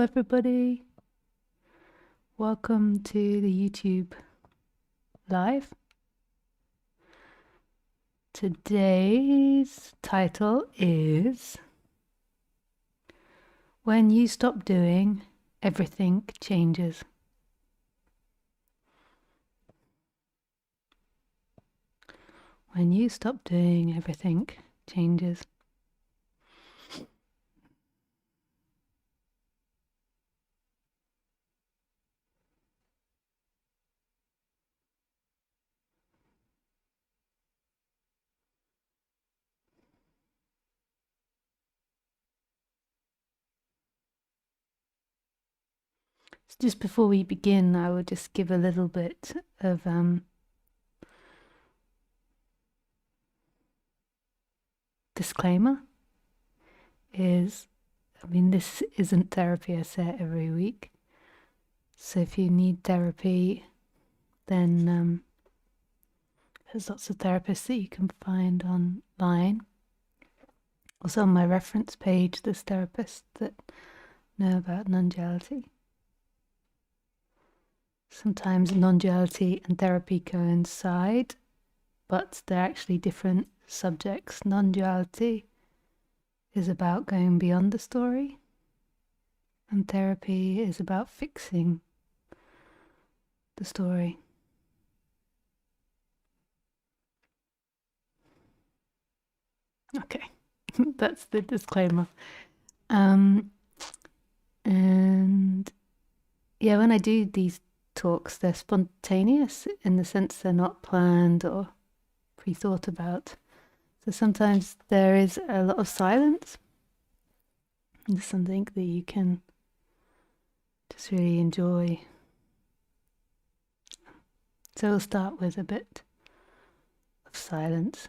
everybody. Welcome to the YouTube live. Today's title is When You Stop Doing, Everything Changes. When you stop doing, everything changes. So just before we begin, I will just give a little bit of disclaimer. This isn't therapy, I say it every week. So if you need therapy, then there's lots of therapists that you can find online. Also on my reference page, there's therapists that know about non-duality. Sometimes non-duality and therapy coincide, but they're actually different subjects. Non-duality is about going beyond the story, and therapy is about fixing the story. Okay, that's the disclaimer. And yeah, when I do these talks, they're spontaneous in the sense they're not planned or pre-thought about. So sometimes there is a lot of silence. It's something that you can just really enjoy. So we'll start with a bit of silence.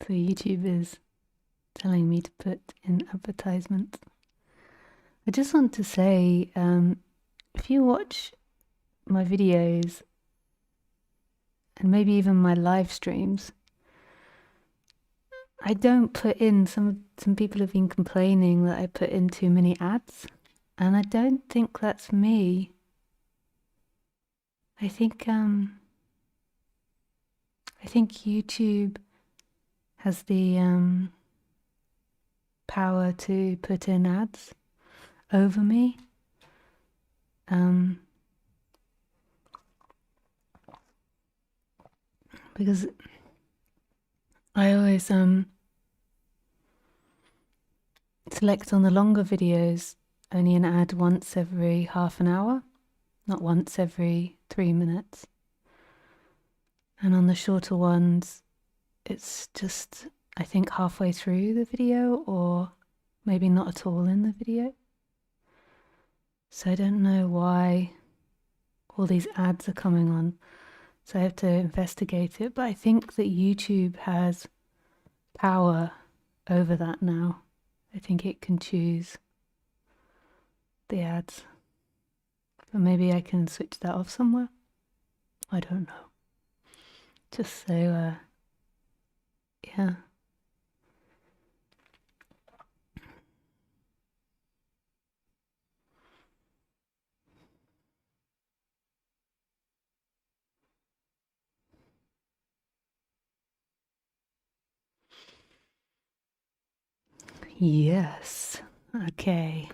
So YouTube is telling me to put in advertisements. I just want to say, if you watch my videos and maybe even my live streams, I don't put in, some people have been complaining that I put in too many ads, and I don't think that's me. I think YouTube has the power to put in ads over me. Because I always select on the longer videos only an ad once every half an hour, not once every 3 minutes. And on the shorter ones, it's just, I think, halfway through the video, or maybe not at all in the video. So I don't know why all these ads are coming on. So I have to investigate it. But I think that YouTube has power over that now. I think it can choose the ads. But maybe I can switch that off somewhere. I don't know. Just so, yeah. Yes. Okay.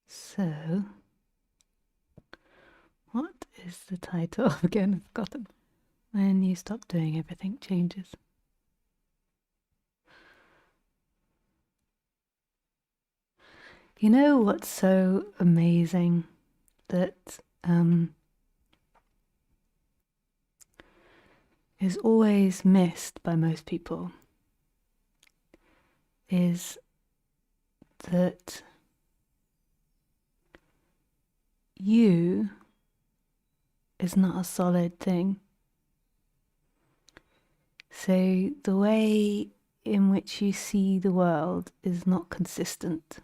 So, what is the title? Again, I've forgotten. When you stop doing, everything changes. You know what's so amazing that is always missed by most people is that you is not a solid thing. So the way in which you see the world is not consistent.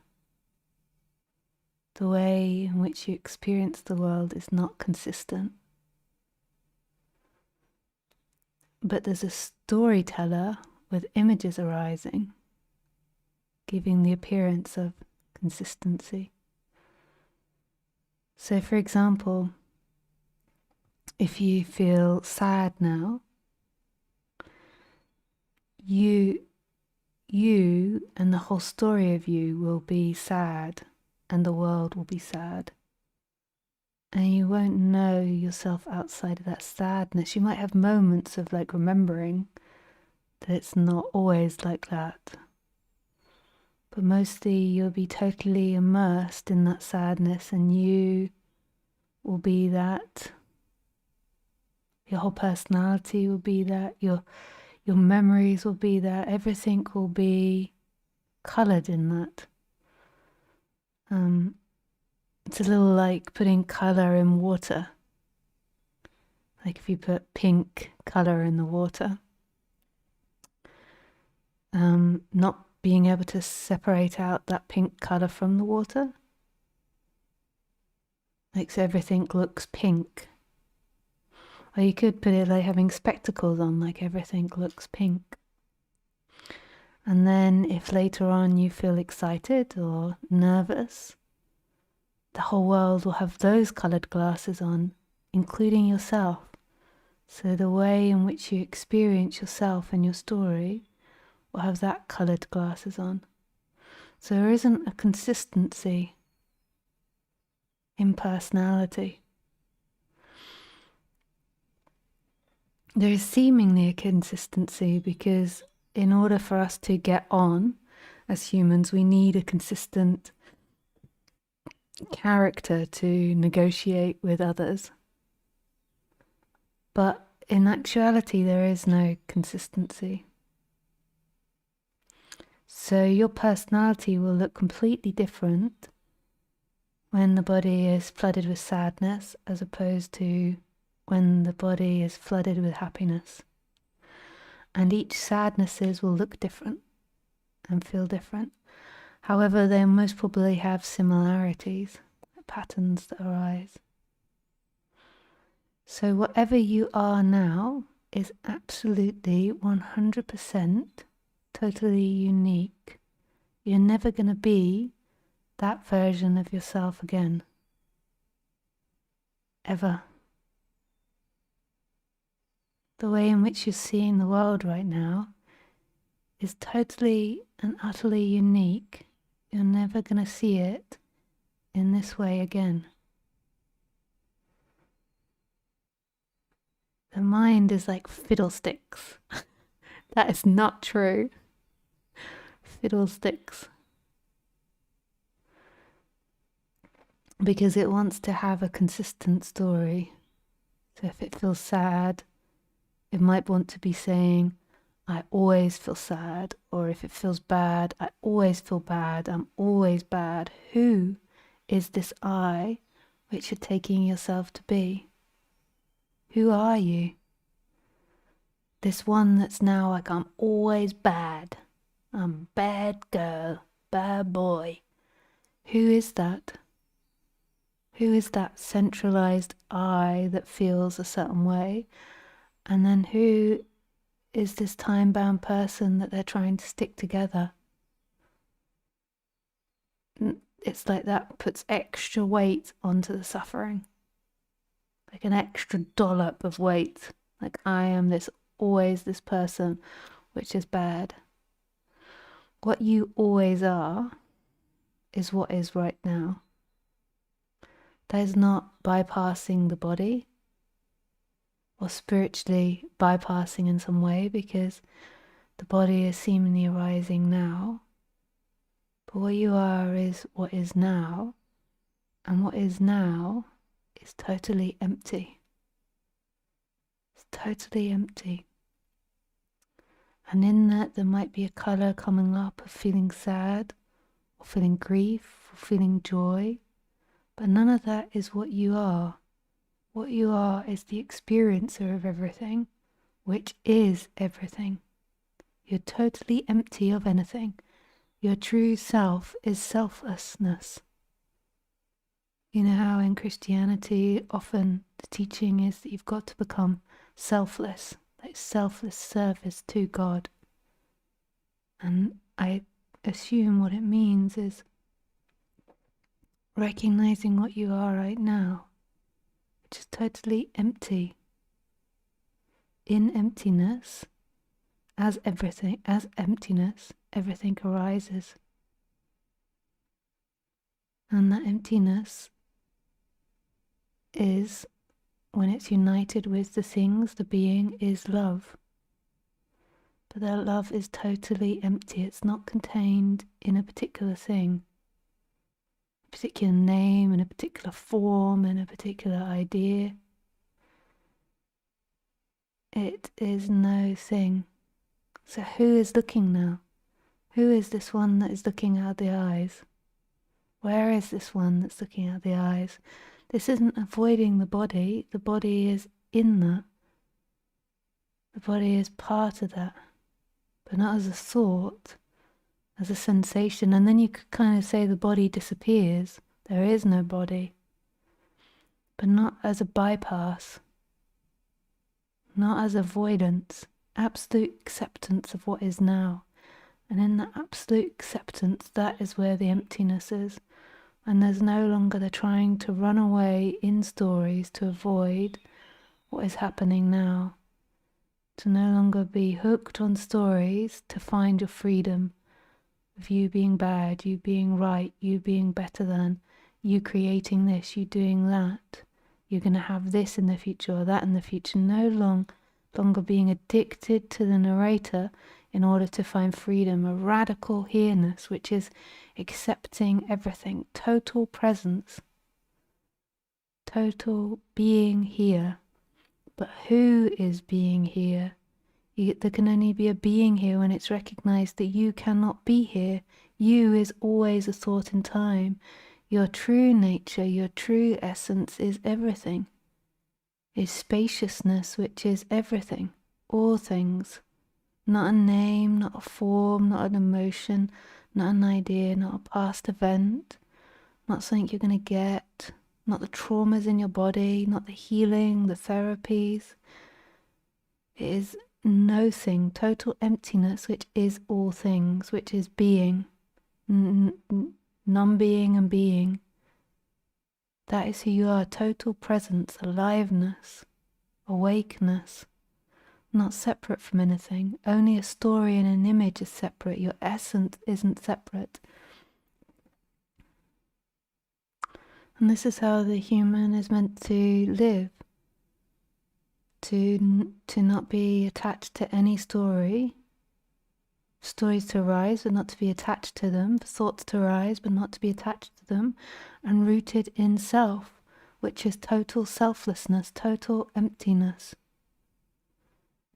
The way in which you experience the world is not consistent. But there's a storyteller with images arising, giving the appearance of consistency. So, for example, if you feel sad now, you and the whole story of you will be sad, and the world will be sad. And you won't know yourself outside of that sadness. You might have moments of like remembering that it's not always like that. But mostly you'll be totally immersed in that sadness, and you will be that. Your whole personality will be that. Your memories will be that. Everything will be coloured in that. It's a little like putting colour in water. Like if you put pink colour in the water. Not being able to separate out that pink colour from the water makes everything looks pink. Or you could put it like having spectacles on, like everything looks pink. And then if later on you feel excited or nervous, the whole world will have those coloured glasses on, including yourself. So the way in which you experience yourself and your story will have that coloured glasses on. So there isn't a consistency in personality. There is seemingly a consistency because in order for us to get on as humans, we need a consistent character to negotiate with others. But in actuality, there is no consistency. So your personality will look completely different when the body is flooded with sadness as opposed to when the body is flooded with happiness. And each sadnesses will look different and feel different. However, they most probably have similarities, patterns that arise. So whatever you are now is absolutely 100% totally unique. You're never going to be that version of yourself again. Ever. The way in which you're seeing the world right now is totally and utterly unique. You're never going to see it in this way again. The mind is like fiddlesticks. That is not true. Fiddlesticks. Because it wants to have a consistent story. So if it feels sad, it might want to be saying, I always feel sad. Or if it feels bad, I always feel bad. I'm always bad. Who is this I which you're taking yourself to be? Who are you? This one that's now like, I'm always bad. I'm bad girl, bad boy. Who is that? Who is that centralized I that feels a certain way? And then who is this time-bound person that they're trying to stick together? It's like that puts extra weight onto the suffering. Like an extra dollop of weight. Like I am always this person, which is bad. What you always are is what is right now. That is not bypassing the body or spiritually bypassing in some way, because the body is seemingly arising now. But what you are is what is now, and what is now is totally empty. It's totally empty. And in that there might be a colour coming up of feeling sad, or feeling grief, or feeling joy, but none of that is what you are. What you are is the experiencer of everything, which is everything. You're totally empty of anything. Your true self is selflessness. You know how in Christianity often the teaching is that you've got to become selfless, like selfless service to God. And I assume what it means is recognizing what you are right now, which is totally empty. In emptiness, as emptiness, everything arises. And that emptiness is, when it's united with the things, the being is love. But that love is totally empty. It's not contained in a particular thing, a particular name, in a particular form, in a particular idea. It is no thing. So who is looking now? Who is this one that is looking out the eyes? Where is this one that's looking out the eyes? This isn't avoiding the body is in that. The body is part of that, but not as a thought, as a sensation. And then you could kind of say the body disappears, there is no body, but not as a bypass, not as avoidance, absolute acceptance of what is now. And in that absolute acceptance, that is where the emptiness is. And there's no longer the trying to run away in stories to avoid what is happening now. To no longer be hooked on stories to find your freedom of you being bad, you being right, you being better than, you creating this, you doing that. You're going to have this in the future or that in the future. No longer being addicted to the narrator in order to find freedom, a radical here-ness, which is accepting everything, total presence, total being here. But who is being here? There can only be a being here when it's recognized that you cannot be here. You is always a thought in time. Your true nature, your true essence is everything, is spaciousness, which is everything, all things. Not a name, not a form, not an emotion, not an idea, not a past event, not something you're going to get, not the traumas in your body, not the healing, the therapies. It is no thing, total emptiness, which is all things, which is being, non-being and being. That is who you are, total presence, aliveness, awakeness, not separate from anything. Only a story and an image is separate. Your essence isn't separate. And this is how the human is meant to live. To not be attached to any story. Stories to arise, but not to be attached to them. Thoughts to arise, but not to be attached to them. And rooted in self, which is total selflessness, total emptiness.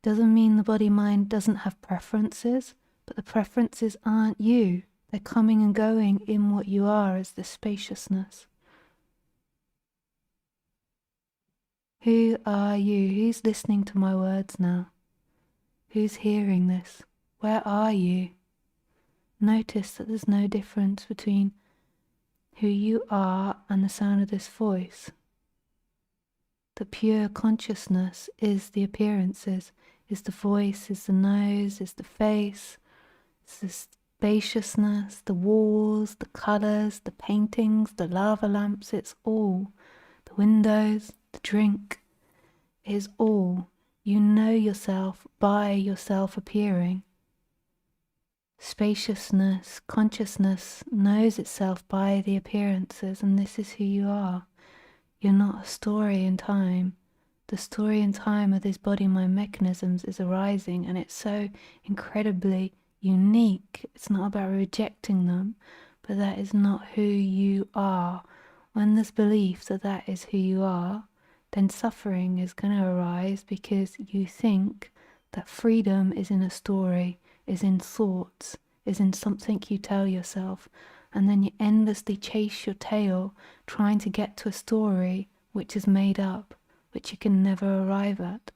Doesn't mean the body-mind doesn't have preferences, but the preferences aren't you. They're coming and going in what you are as the spaciousness. Who are you? Who's listening to my words now? Who's hearing this? Where are you? Notice that there's no difference between who you are and the sound of this voice. The pure consciousness is the appearances, is the voice, is the nose, is the face, is the spaciousness, the walls, the colours, the paintings, the lava lamps, it's all. The windows, the drink, is all. You know yourself by yourself appearing. Spaciousness, consciousness knows itself by the appearances, and this is who you are. You're not a story in time. The story in time of these body-mind mechanisms is arising, and it's so incredibly unique. It's not about rejecting them, but that is not who you are. When there's belief that that is who you are, then suffering is going to arise because you think that freedom is in a story, is in thoughts, is in something you tell yourself, and then you endlessly chase your tail trying to get to a story which is made up, which you can never arrive at,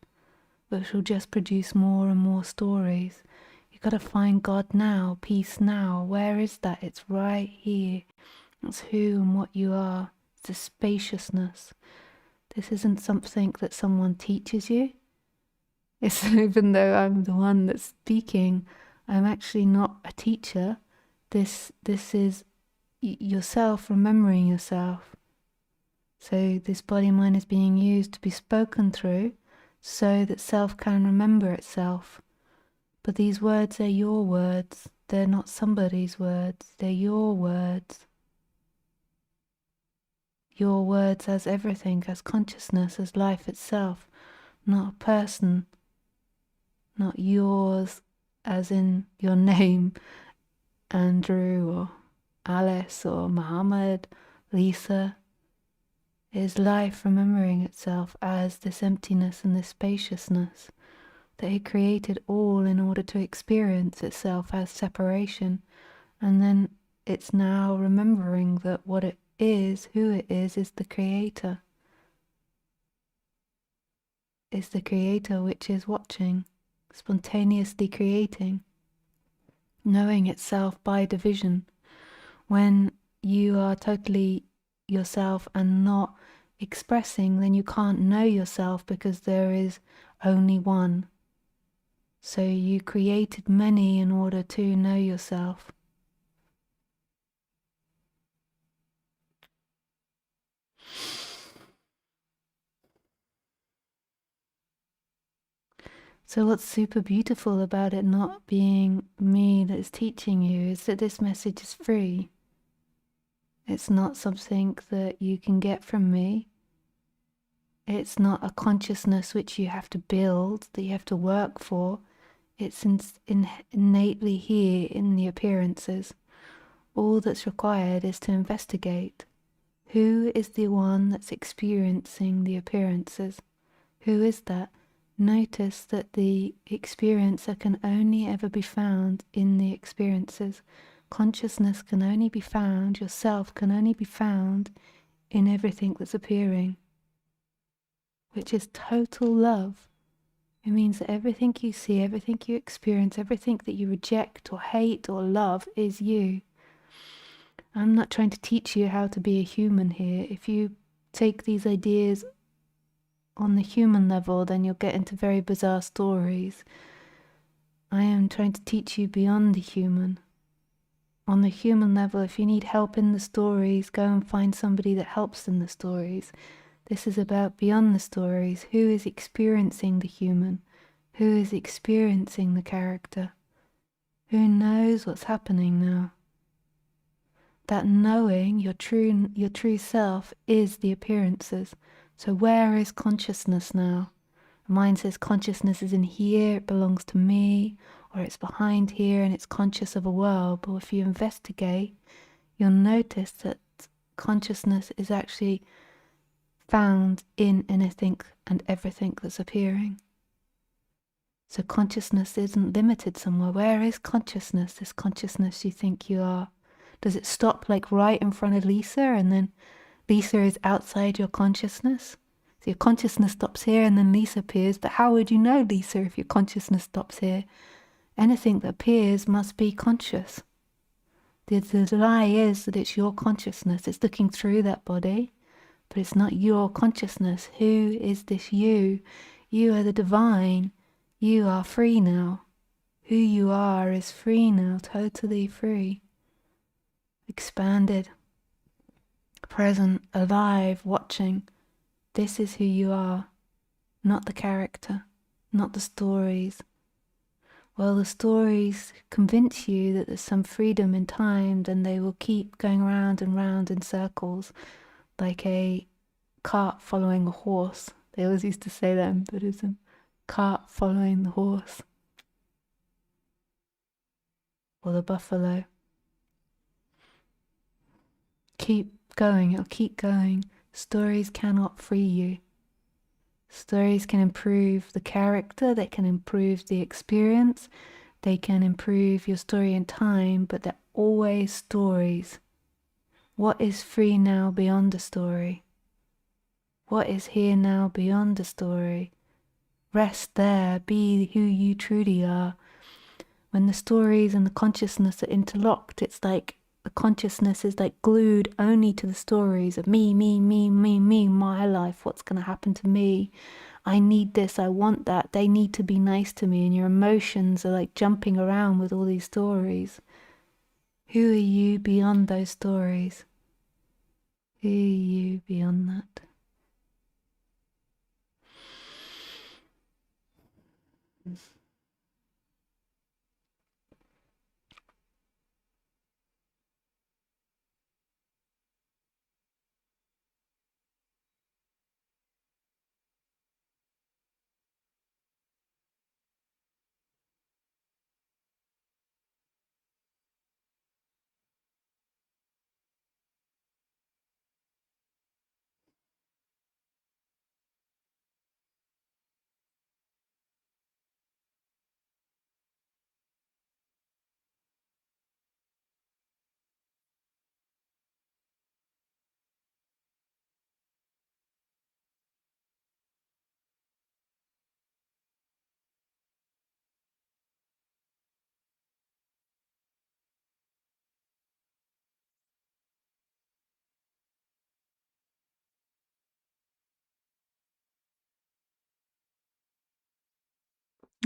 which will just produce more and more stories. You've got to find God now, peace now. Where is that? It's right here. It's who and what you are. It's the spaciousness. This isn't something that someone teaches you. It's even though I'm the one that's speaking, I'm actually not a teacher. This is yourself remembering yourself. So this body-mind is being used to be spoken through so that self can remember itself. But these words are your words. They're not somebody's words. They're your words. Your words as everything, as consciousness, as life itself, not a person, not yours as in your name, Andrew or Alice or Muhammad, Lisa. It is life remembering itself as this emptiness and this spaciousness, that it created all in order to experience itself as separation, and then it's now remembering that what it is, who it is the creator. Is the creator which is watching, spontaneously creating, knowing itself by division. When you are totally yourself and not expressing, then you can't know yourself because there is only one. So you created many in order to know yourself. So what's super beautiful about it not being me that is teaching you is that this message is free. It's not something that you can get from me. It's not a consciousness which you have to build, that you have to work for. It's innately here in the appearances. All that's required is to investigate. Who is the one that's experiencing the appearances? Who is that? Notice that the experiencer can only ever be found in the experiences. Consciousness can only be found, yourself can only be found in everything that's appearing, which is total love. It means that everything you see, everything you experience, everything that you reject or hate or love is you. I'm not trying to teach you how to be a human here. If you take these ideas on the human level, then you'll get into very bizarre stories. I am trying to teach you beyond the human. On the human level, if you need help in the stories, go and find somebody that helps in the stories. This is about beyond the stories. Who is experiencing the human? Who is experiencing the character? Who knows what's happening now? That knowing, your true self, is the appearances. So where is consciousness now? Mind says consciousness is in here, it belongs to me, or it's behind here and it's conscious of a world. But if you investigate, you'll notice that consciousness is actually found in anything and everything that's appearing. So consciousness isn't limited somewhere. Where is consciousness, this consciousness you think you are? Does it stop like right in front of Lisa and then Lisa is outside your consciousness? So your consciousness stops here and then Lisa appears, but how would you know Lisa if your consciousness stops here? Anything that appears must be conscious. The lie is that it's your consciousness. It's looking through that body, but it's not your consciousness. Who is this you? You are the divine. You are free now. Who you are is free now, totally free. Expanded, present, alive, watching. This is who you are, not the character, not the stories. Well, the stories convince you that there's some freedom in time, then they will keep going round and round in circles, like a cart following a horse. They always used to say that in Buddhism. Cart following the horse. Or the buffalo. Keep going, it'll keep going. Stories cannot free you. Stories can improve the character, they can improve the experience, they can improve your story in time, but they're always stories. What is free now beyond the story? What is here now beyond the story? Rest there, be who you truly are. When the stories and the consciousness are interlocked, it's like the consciousness is like glued only to the stories of me, my life, what's going to happen to me. I need this, I want that, they need to be nice to me, and your emotions are like jumping around with all these stories. Who are you beyond those stories? Who are you beyond that?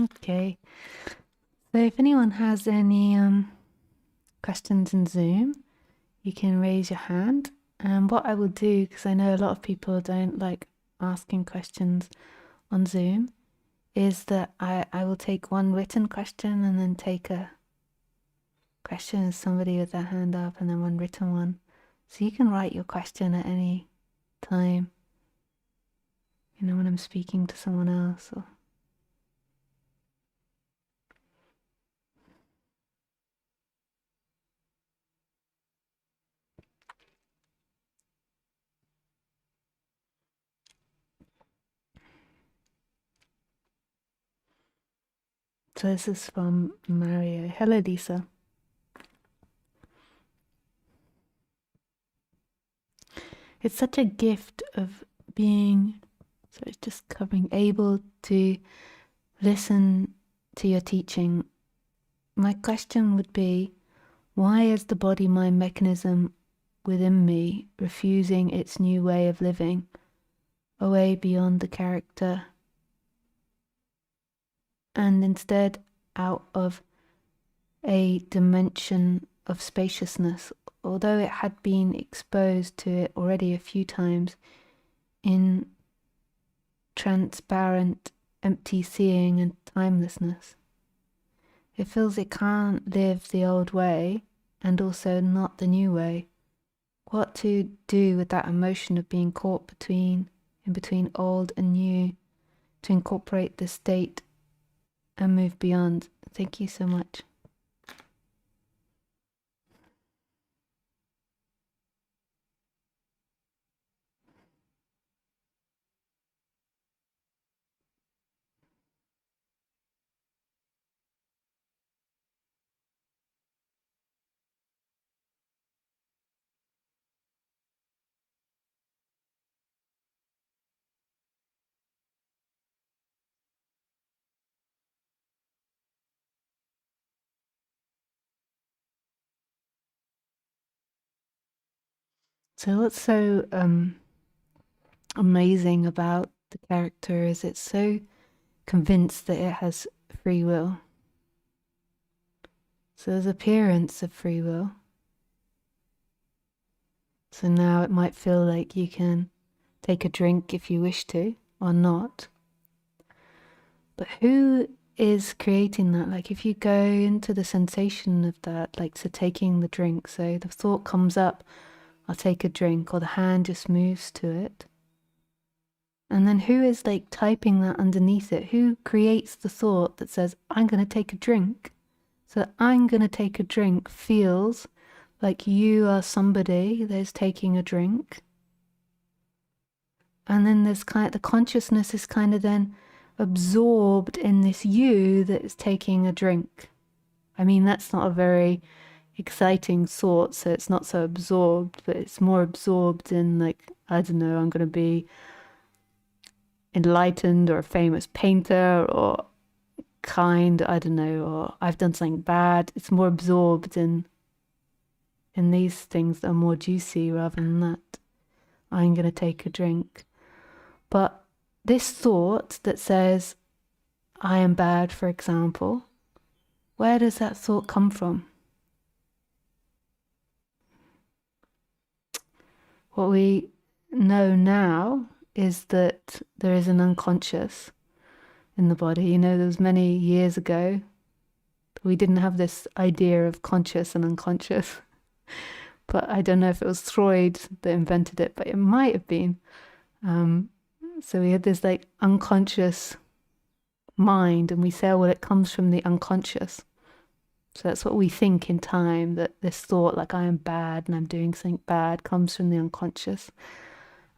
Okay, so if anyone has any questions in Zoom, you can raise your hand. And what I will do, because I know a lot of people don't like asking questions on Zoom, is that I will take one written question and then take a question of somebody with their hand up and then one written one. So you can write your question at any time, when I'm speaking to someone else. So this is from Mario. Hello, Lisa. It's such a gift of being, so it's just covering, able to listen to your teaching, my question would be, why is the body-mind mechanism within me refusing its new way of living, a way beyond the character, and instead out of a dimension of spaciousness, although it had been exposed to it already a few times in transparent, empty seeing and timelessness. It feels it can't live the old way and also not the new way. What to do with that emotion of being caught in between old and new, to incorporate the state and move beyond. Thank you so much. So what's so amazing about the character is it's so convinced that it has free will. So there's appearance of free will. So now it might feel like you can take a drink if you wish to or not. But who is creating that? Like if you go into the sensation of that, like so taking the drink, so the thought comes up, I'll take a drink, or the hand just moves to it. And then who is like typing that underneath it? Who creates the thought that says, I'm going to take a drink? So I'm going to take a drink feels like you are somebody that is taking a drink. And then there's kind of, the consciousness is kind of then absorbed in this you that is taking a drink. I mean, that's not a very exciting thought, so it's not so absorbed, but it's more absorbed in like, I don't know, I'm going to be enlightened or a famous painter or kind, I don't know, or I've done something bad. It's more absorbed in these things that are more juicy rather than that. I'm going to take a drink. But this thought that says, I am bad, for example, where does that thought come from? What we know now is that there is an unconscious in the body. You know, there was many years ago, we didn't have this idea of conscious and unconscious. But I don't know if it was Freud that invented it, but it might have been. So we had this like unconscious mind, and we say, oh, well, it comes from the unconscious. So that's what we think in time, that this thought like I am bad and I'm doing something bad comes from the unconscious.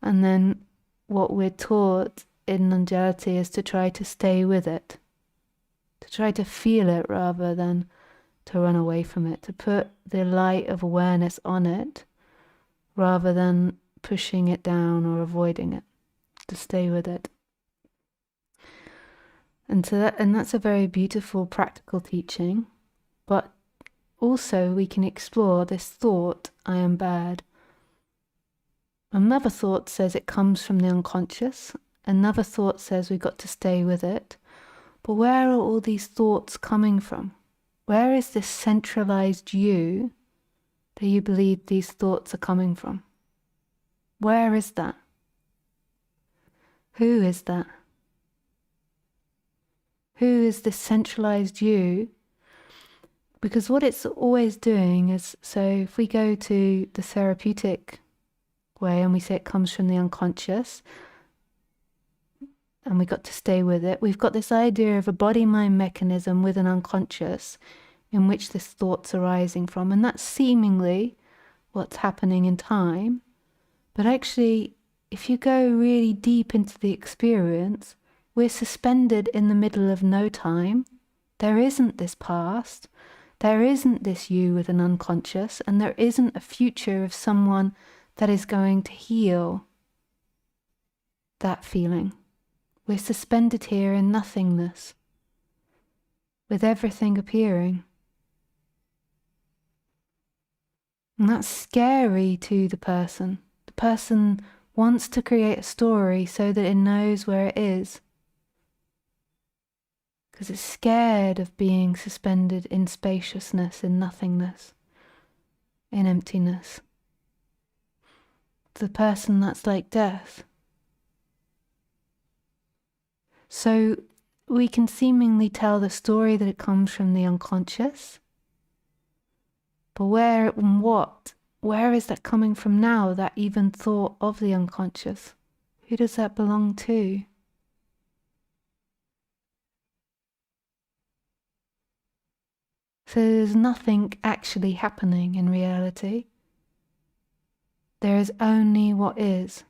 And then what we're taught in non-duality is to try to stay with it, to try to feel it rather than to run away from it, to put the light of awareness on it rather than pushing it down or avoiding it, to stay with it. And that's a very beautiful practical teaching, but also we can explore this thought, I am bad. Another thought says it comes from the unconscious. Another thought says we've got to stay with it. But where are all these thoughts coming from? Where is this centralized you that you believe these thoughts are coming from? Where is that? Who is that? Who is this centralized you? Because what it's always doing is, so if we go to the therapeutic way and we say it comes from the unconscious, and we got to stay with it, we've got this idea of a body-mind mechanism with an unconscious in which this thought's arising from, and that's seemingly what's happening in time. But actually, if you go really deep into the experience, we're suspended in the middle of no time. There isn't this past, there isn't this you with an unconscious, and there isn't a future of someone that is going to heal that feeling. We're suspended here in nothingness. with everything appearing. And that's scary to the person. The person wants to create a story so that it knows where it is. Because it's scared of being suspended in spaciousness, in nothingness, in emptiness. The person that's like death. So we can seemingly tell the story that it comes from the unconscious, but where and what? Where is that coming from now, that even thought of the unconscious? Who does that belong to? So there's nothing actually happening in reality. There is only what is.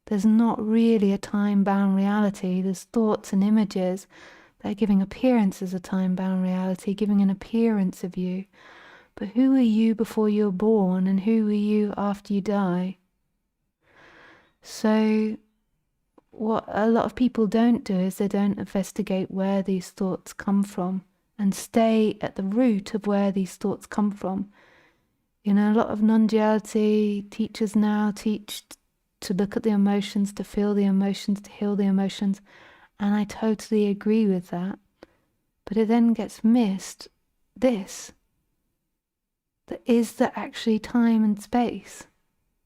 There's not really a time-bound reality. There's thoughts and images that are giving appearance as a time-bound reality, giving an appearance of you. But who are you before you're born, and who are you after you die? So what a lot of people don't do is they don't investigate where these thoughts come from and stay at the root of where these thoughts come from. You know, a lot of non-duality teachers now teach to look at the emotions, to feel the emotions, to heal the emotions, and I totally agree with that. But it then gets missed, this. That is there actually time and space?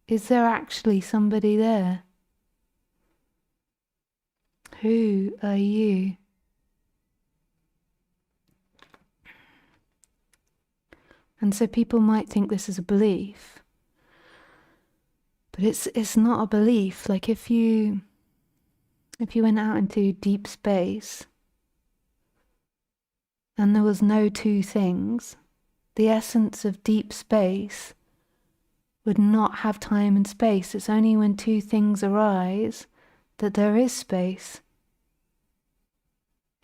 Is there actually somebody there? Who are you? And so people might think this is a belief, but it's not a belief. Like if you went out into deep space and there was no two things, the essence of deep space would not have time and space. It's only when two things arise that there is space.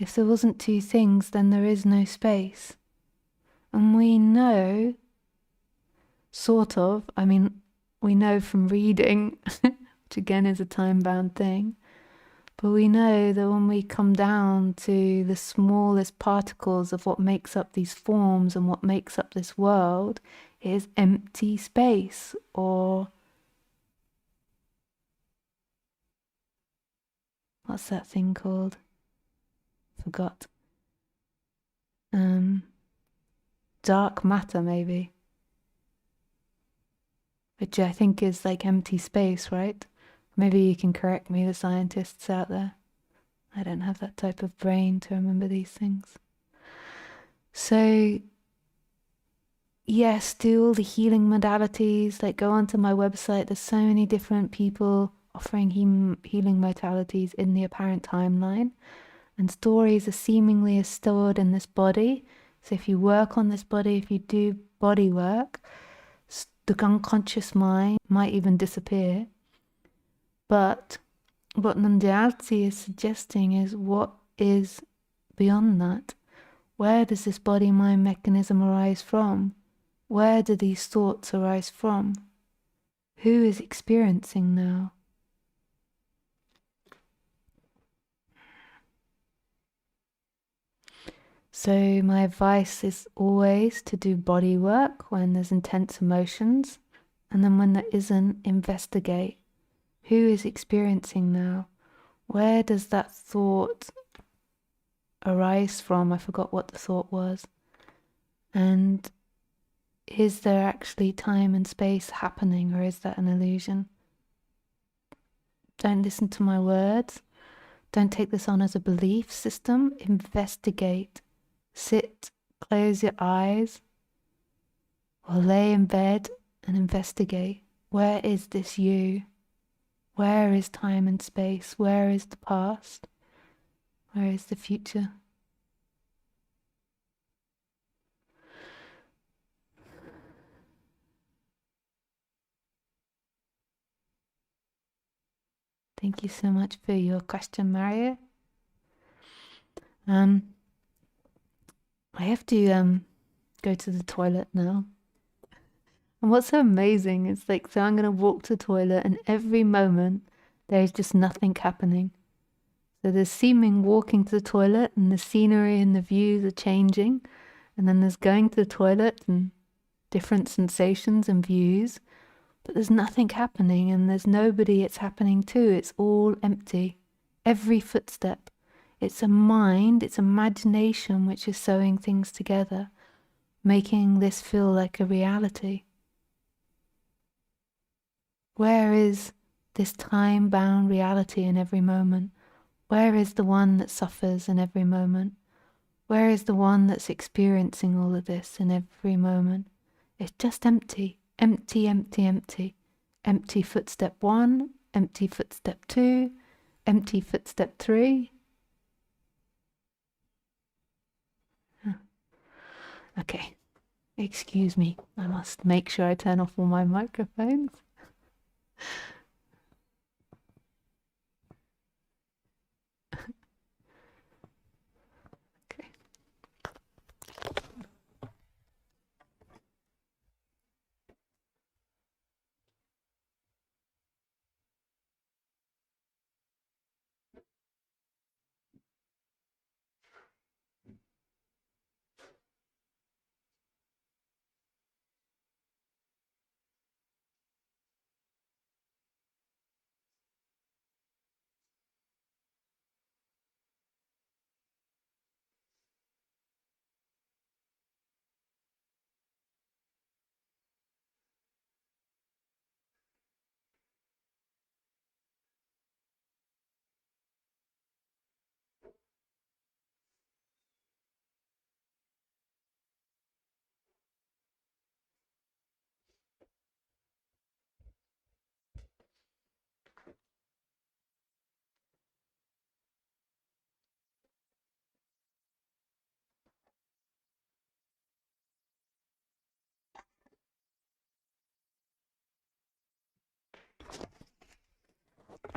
If there wasn't two things, then there is no space. And we know, sort of, I mean, we know from reading, which again is a time-bound thing, but we know that when we come down to the smallest particles of what makes up these forms and what makes up this world, it is empty space, or what's that thing called? Forgot. Dark matter, maybe. Which I think is like empty space, right? Maybe you can correct me, the scientists out there. I don't have that type of brain to remember these things. So, yes, do all the healing modalities. Like, go onto my website. There's so many different people offering healing modalities in the apparent timeline. And stories are seemingly stored in this body. So if you work on this body, if you do body work, the unconscious mind might even disappear. But what non-duality is suggesting is what is beyond that. Where does this body-mind mechanism arise from? Where do these thoughts arise from? Who is experiencing now? So my advice is always to do body work when there's intense emotions, and then when there isn't, investigate. Who is experiencing now? Where does that thought arise from? I forgot what the thought was. And is there actually time and space happening, or is that an illusion? Don't listen to my words. Don't take this on as a belief system. Investigate. Sit, close your eyes, or lay in bed and investigate. Where is this you? Where is time and space? Where is the past? Where is the future? Thank you so much for your question, Mario. I have to go to the toilet now. And what's so amazing is like, so I'm going to walk to the toilet and every moment there is just nothing happening. So there's seeming walking to the toilet, and the scenery and the views are changing. And then there's going to the toilet and different sensations and views. But there's nothing happening, and there's nobody it's happening to. It's all empty. Every footstep. It's a mind, it's imagination which is sewing things together, making this feel like a reality. Where is this time-bound reality in every moment? Where is the one that suffers in every moment? Where is the one that's experiencing all of this in every moment? It's just empty, empty, empty, empty. Empty footstep 1, empty footstep 2, empty footstep 3. Okay, excuse me. I must make sure I turn off all my microphones. Okay.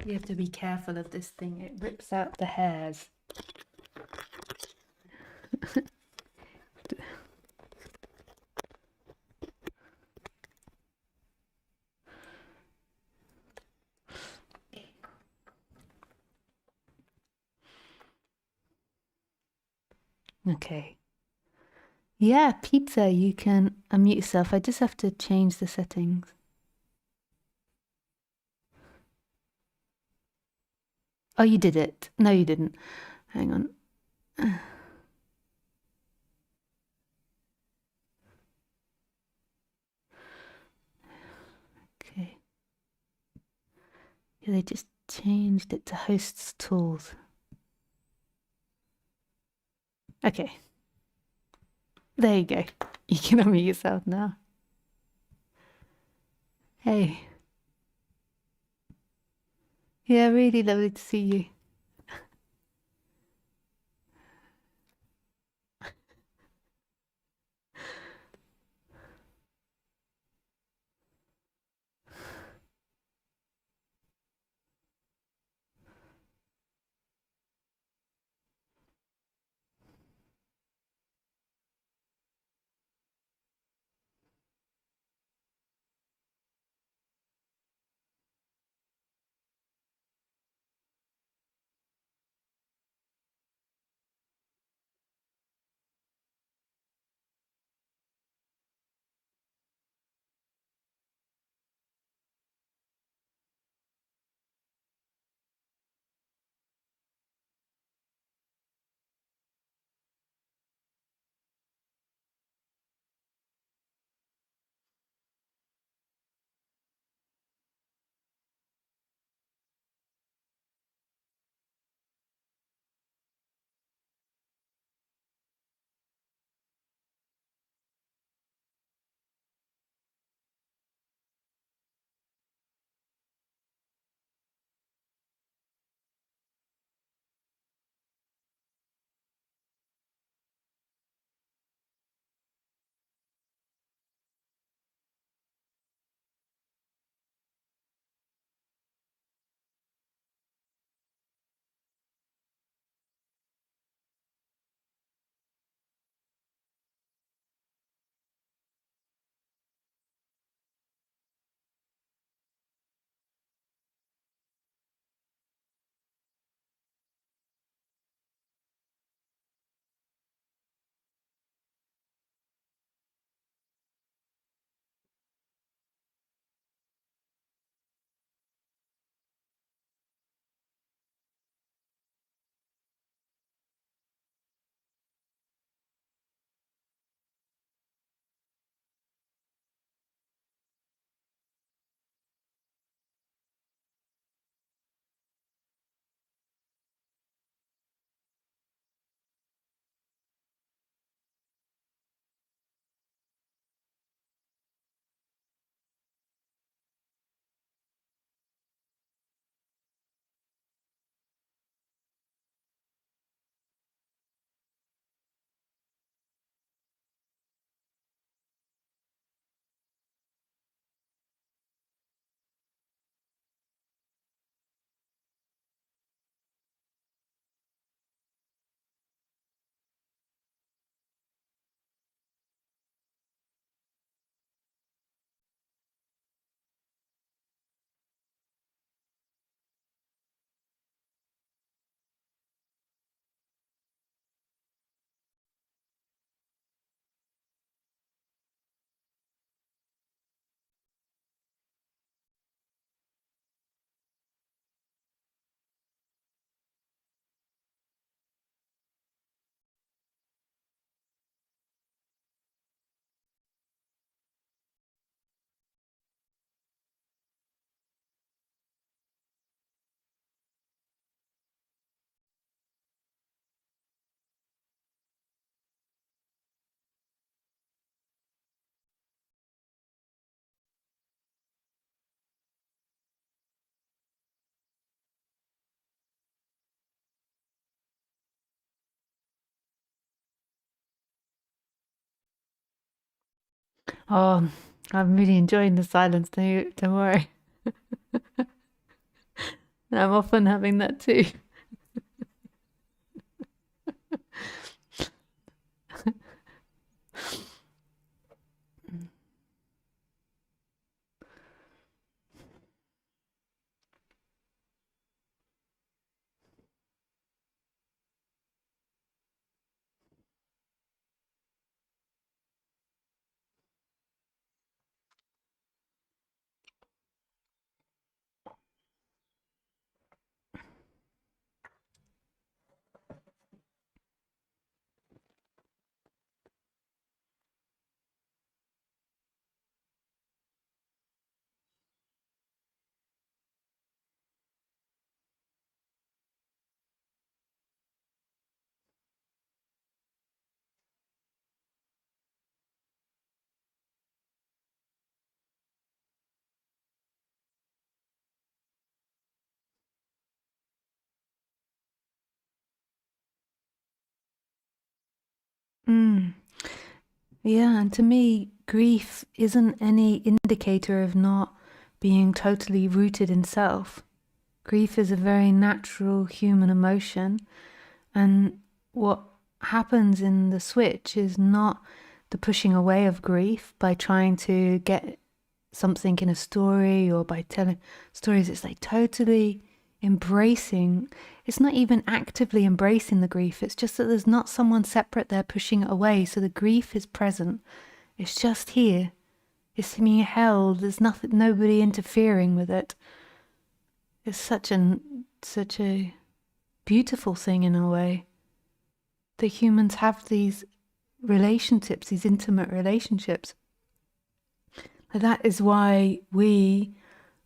You have to be careful of this thing. It rips out the hairs. Okay. Yeah, pizza, you can unmute yourself. I just have to change the settings. Oh, you did it. No, you didn't. Hang on. Okay. Yeah, they just changed it to hosts tools. Okay. There you go. You can unmute yourself now. Hey. Yeah, really lovely to see you. Oh, I'm really enjoying the silence. Don't worry. I'm often having that too. Mm. Yeah, and to me, grief isn't any indicator of not being totally rooted in self. Grief is a very natural human emotion, and what happens in the switch is not the pushing away of grief by trying to get something in a story or by telling stories. It's like totally embracing. It's not even actively embracing the grief. It's just that there's not someone separate there pushing it away. So the grief is present. It's just here. It's being held. There's nothing, nobody interfering with it. It's such a beautiful thing in a way. The humans have these relationships, these intimate relationships. And that is why we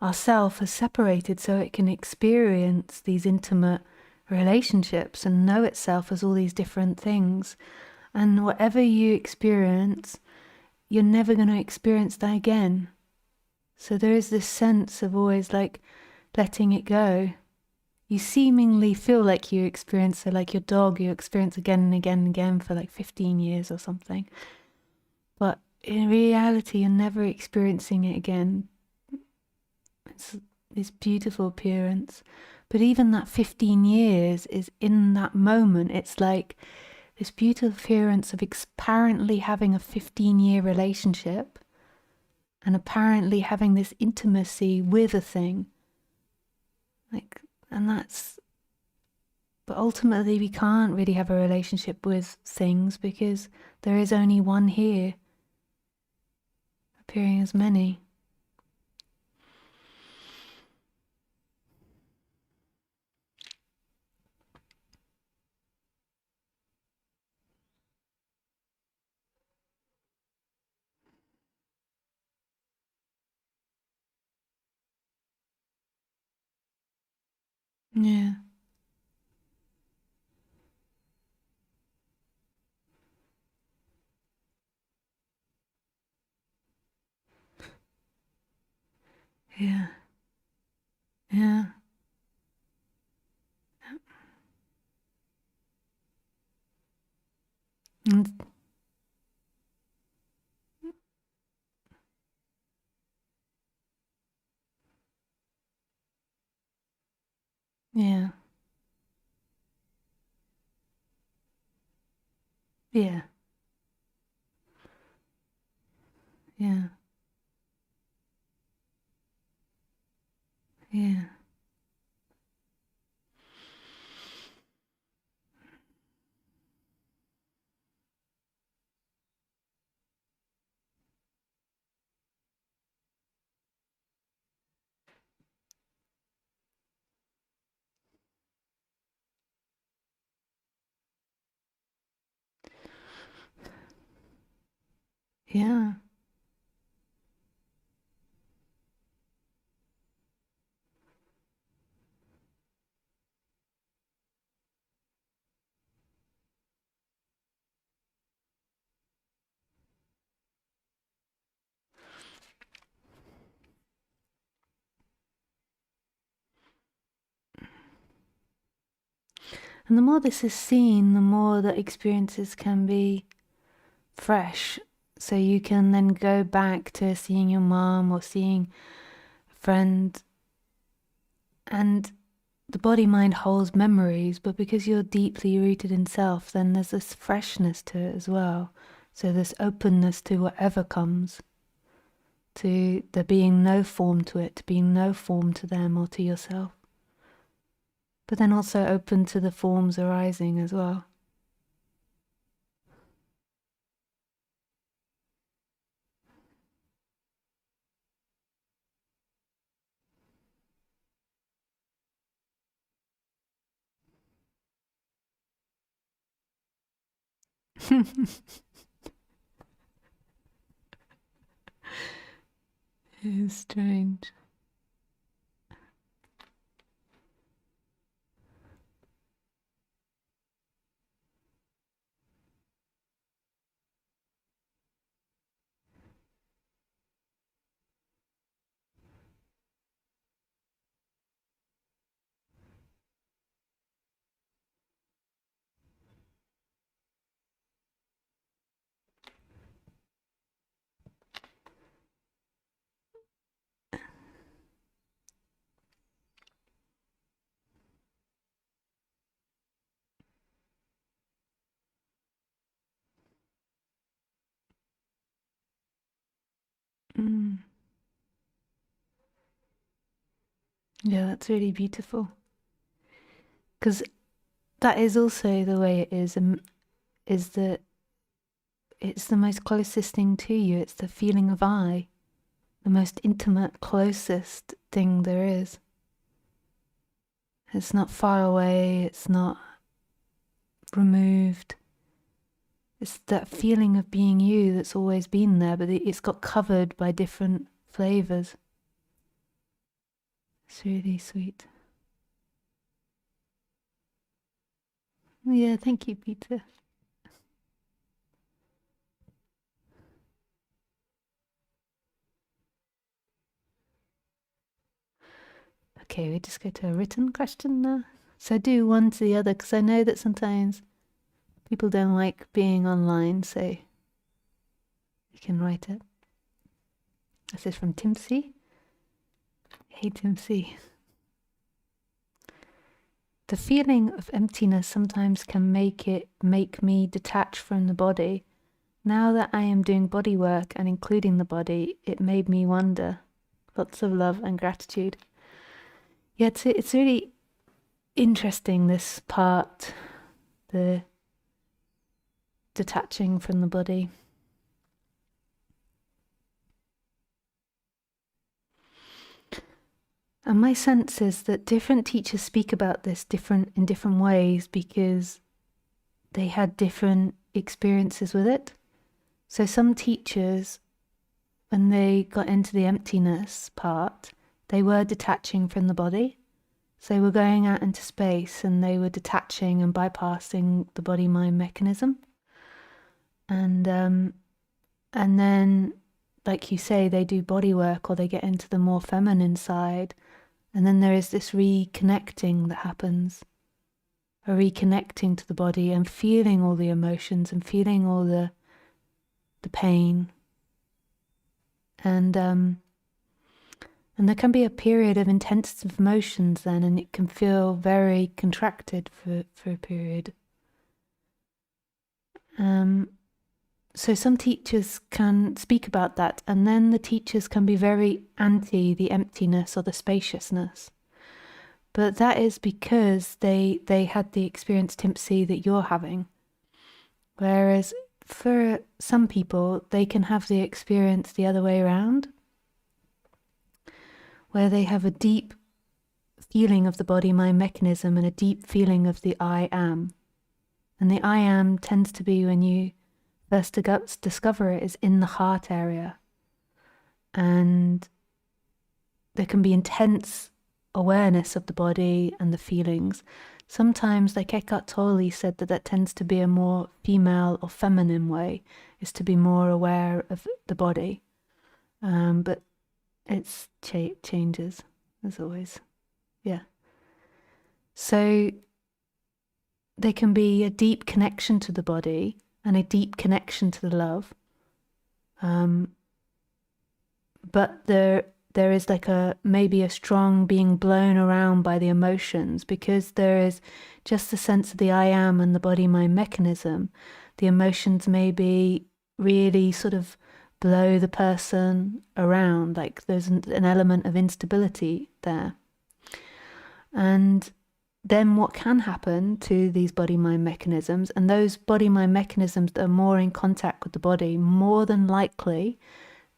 ourself are separated, so it can experience these intimate relationships and know itself as all these different things. And whatever you experience, you're never going to experience that again. So there is this sense of always like letting it go. You seemingly feel like you experience it, like your dog, you experience again and again and again for like 15 years or something. But in reality, you're never experiencing it again. It's this beautiful appearance. But even that 15 years is in that moment, it's like this beautiful appearance of apparently having a 15-year relationship and apparently having this intimacy with a thing. Like, and that's, but ultimately we can't really have a relationship with things because there is only one here, appearing as many. Yeah, yeah, yeah. And yeah, yeah, yeah, yeah, yeah, and the more this is seen, the more that experiences can be fresh. So you can then go back to seeing your mom or seeing a friend, and the body mind holds memories, but because you're deeply rooted in self, then there's this freshness to it as well. So this openness to whatever comes, to there being no form to it, to being no form to them or to yourself. But then also open to the forms arising as well. It's strange. Mm. Yeah, that's really beautiful. Because that is also the way it is that it's the most closest thing to you. It's the feeling of I, the most intimate, closest thing there is. It's not far away, it's not removed. It's that feeling of being you that's always been there, but it's got covered by different flavors. It's really sweet. Yeah, thank you, Peter. Okay, we just go to a written question now. So do one to the other, because I know that sometimes people don't like being online, so you can write it. This is from Tim C. Hey, Tim C. The feeling of emptiness sometimes can make me detach from the body. Now that I am doing body work and including the body, it made me wonder. Lots of love and gratitude. Yeah, it's really interesting, this part, the detaching from the body. And my sense is that different teachers speak about this in different ways because they had different experiences with it. So some teachers, when they got into the emptiness part, they were detaching from the body. So they were going out into space and they were detaching and bypassing the body-mind mechanism. And then, like you say, they do body work or they get into the more feminine side. And then there is this reconnecting that happens, a reconnecting to the body and feeling all the emotions and feeling all the pain. And there can be a period of intensive emotions then, and it can feel very contracted for a period. So some teachers can speak about that, and then the teachers can be very anti the emptiness or the spaciousness. But that is because they had the experience, Timpsy, that you're having. Whereas for some people, they can have the experience the other way around, where they have a deep feeling of the body-mind mechanism and a deep feeling of the I am. And the I am tends to be, when you first discover it, is in the heart area. And there can be intense awareness of the body and the feelings. Sometimes, like Eckhart Tolle said, that tends to be a more female or feminine way, is to be more aware of the body. But it's changes, as always. Yeah. So there can be a deep connection to the body and a deep connection to the love. But there is like maybe a strong being blown around by the emotions, because there is just the sense of the I am and the body mind mechanism. The emotions maybe really sort of blow the person around, like there's an element of instability there. And then what can happen to these body mind mechanisms, and those body mind mechanisms that are more in contact with the body, more than likely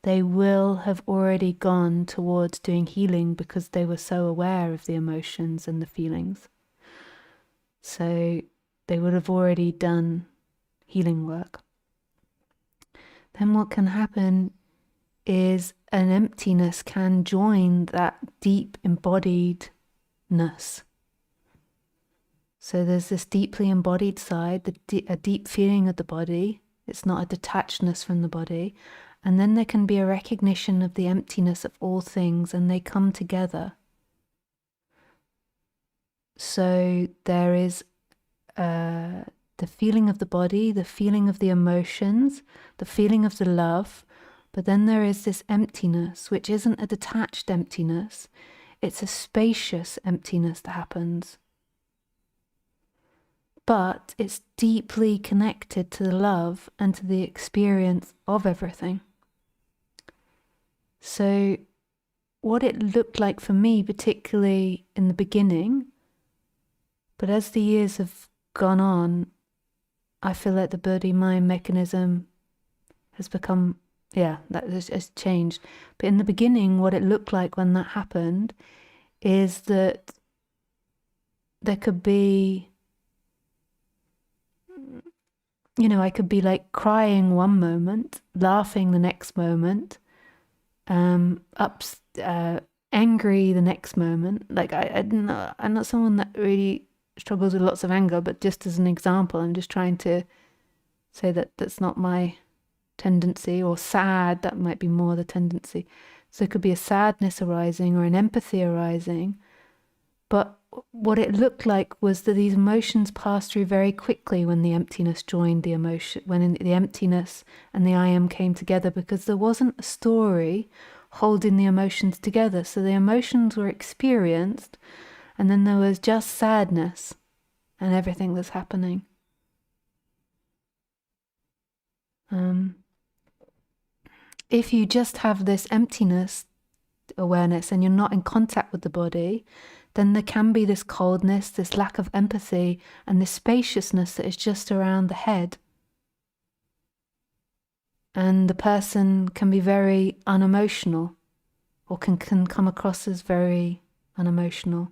they will have already gone towards doing healing, because they were so aware of the emotions and the feelings. So they would have already done healing work. Then what can happen is an emptiness can join that deep embodiedness. So there's this deeply embodied side, a deep feeling of the body. It's not a detachedness from the body. And then there can be a recognition of the emptiness of all things, and they come together. So there is the feeling of the body, the feeling of the emotions, the feeling of the love, but then there is this emptiness, which isn't a detached emptiness. It's a spacious emptiness that happens. But it's deeply connected to the love and to the experience of everything. So what it looked like for me, particularly in the beginning, but as the years have gone on, I feel like the body-mind mechanism has become, that has changed. But in the beginning, what it looked like when that happened is that there could be, I could be like crying one moment, laughing the next moment, angry the next moment. Like I'm not someone that really struggles with lots of anger, but just as an example, I'm just trying to say that that's not my tendency. Or sad, that might be more the tendency. So it could be a sadness arising or an empathy arising. But what it looked like was that these emotions passed through very quickly when the emptiness joined the emotion, when the emptiness and the I am came together, because there wasn't a story holding the emotions together. So the emotions were experienced, and then there was just sadness and everything that's happening. If you just have this emptiness awareness and you're not in contact with the body, then there can be this coldness, this lack of empathy, and this spaciousness that is just around the head. And the person can be very unemotional, or can come across as very unemotional.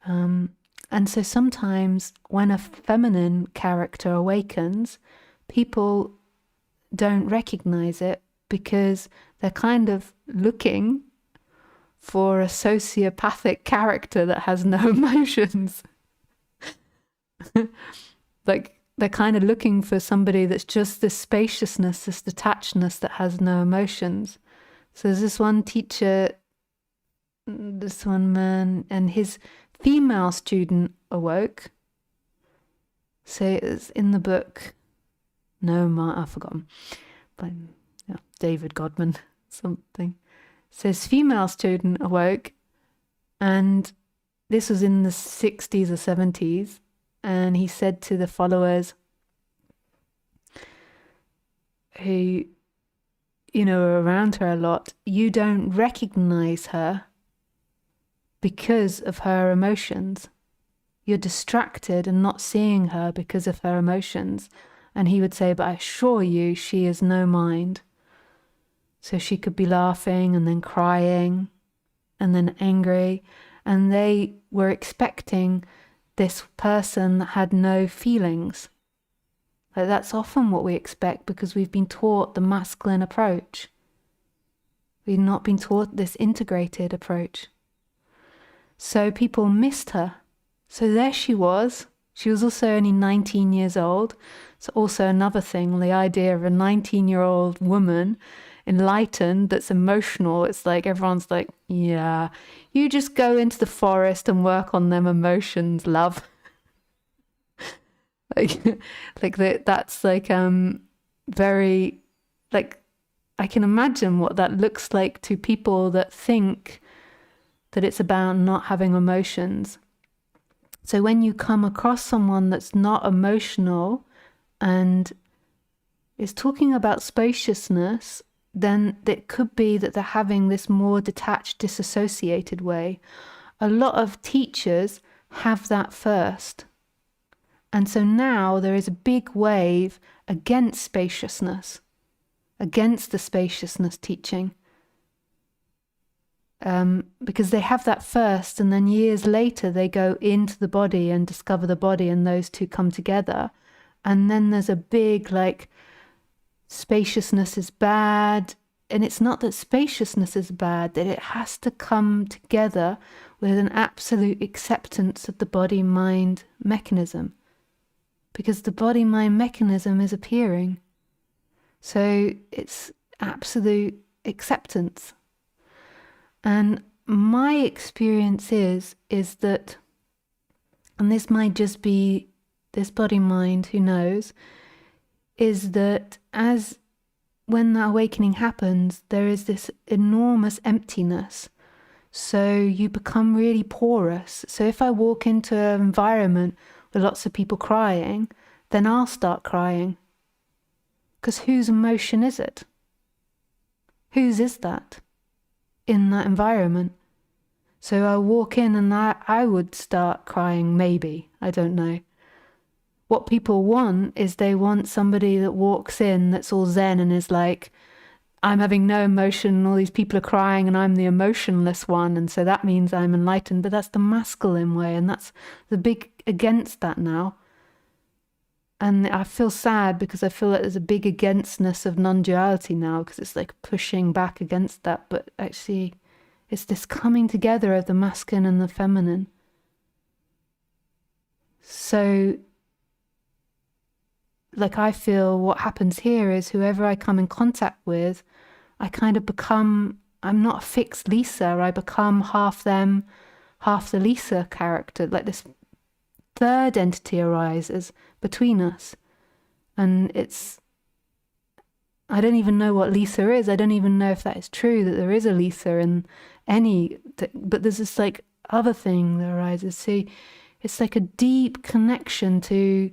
And so sometimes when a feminine character awakens, people don't recognize it, because they're kind of looking for a sociopathic character that has no emotions. Like they're kind of looking for somebody that's just this spaciousness, this detachedness that has no emotions. So there's this one teacher, this one man, and his female student awoke. So it's in the book, I've forgotten, by David Godman, something. So his female student awoke, and this was in the 60s or 70s, and he said to the followers who, are around her a lot, you don't recognize her because of her emotions. You're distracted and not seeing her because of her emotions. And he would say, but I assure you, she is no mind. So she could be laughing and then crying and then angry. And they were expecting this person that had no feelings. Like that's often what we expect, because we've been taught the masculine approach. We've not been taught this integrated approach. So people missed her. So there she was. She was also only 19 years old. So also another thing, the idea of a 19-year-old woman, enlightened, that's emotional. It's like everyone's like, yeah, you just go into the forest and work on them emotions, love. That's like very like, I can imagine what that looks like to people that think that it's about not having emotions. So when you come across someone that's not emotional and is talking about spaciousness, then it could be that they're having this more detached, disassociated way. A lot of teachers have that first. And so now there is a big wave against spaciousness, against the spaciousness teaching. Because they have that first, and then years later they go into the body and discover the body, and those two come together. And then there's a big, like, spaciousness is bad. And it's not that spaciousness is bad, that it has to come together with an absolute acceptance of the body-mind mechanism. Because the body-mind mechanism is appearing. So it's absolute acceptance. And my experience is that, and this might just be this body-mind, who knows, is that when that awakening happens, there is this enormous emptiness. So you become really porous. So if I walk into an environment with lots of people crying, then I'll start crying. Because whose emotion is it? Whose is that in that environment? So I walk in and I would start crying, maybe. I don't know. What people want is they want somebody that walks in that's all zen and is like, I'm having no emotion and all these people are crying and I'm the emotionless one, and so that means I'm enlightened. But that's the masculine way, and that's the big against that now. And I feel sad because I feel like there's a big againstness of non-duality now, because it's like pushing back against that. But actually, it's this coming together of the masculine and the feminine. So, like, I feel what happens here is whoever I come in contact with, I kind of become, I'm not a fixed Lisa, I become half them, half the Lisa character. Like this third entity arises between us. And it's, I don't even know what Lisa is. I don't even know if that is true, that there is a Lisa in any, but there's this like other thing that arises. See, it's like a deep connection to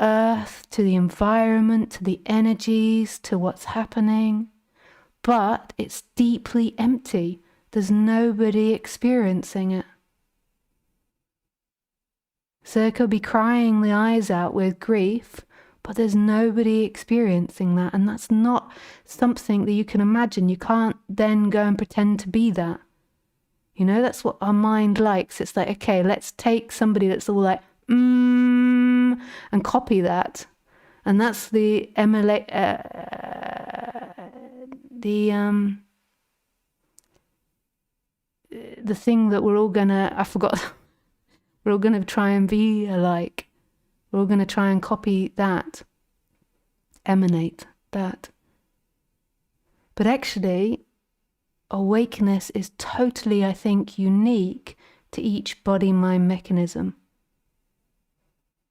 earth, to the environment, to the energies, to what's happening. But it's deeply empty. There's nobody experiencing it. So it could be crying the eyes out with grief, but there's nobody experiencing that. And that's not something that you can imagine. You can't then go and pretend to be that. You know, that's what our mind likes. It's like, okay, let's take somebody that's all like, and copy that. And that's the thing that we're all gonna, I forgot, we're all gonna try and be alike. We're all gonna try and copy that, emanate that. But actually, awakeness is totally, I think, unique to each body-mind mechanism.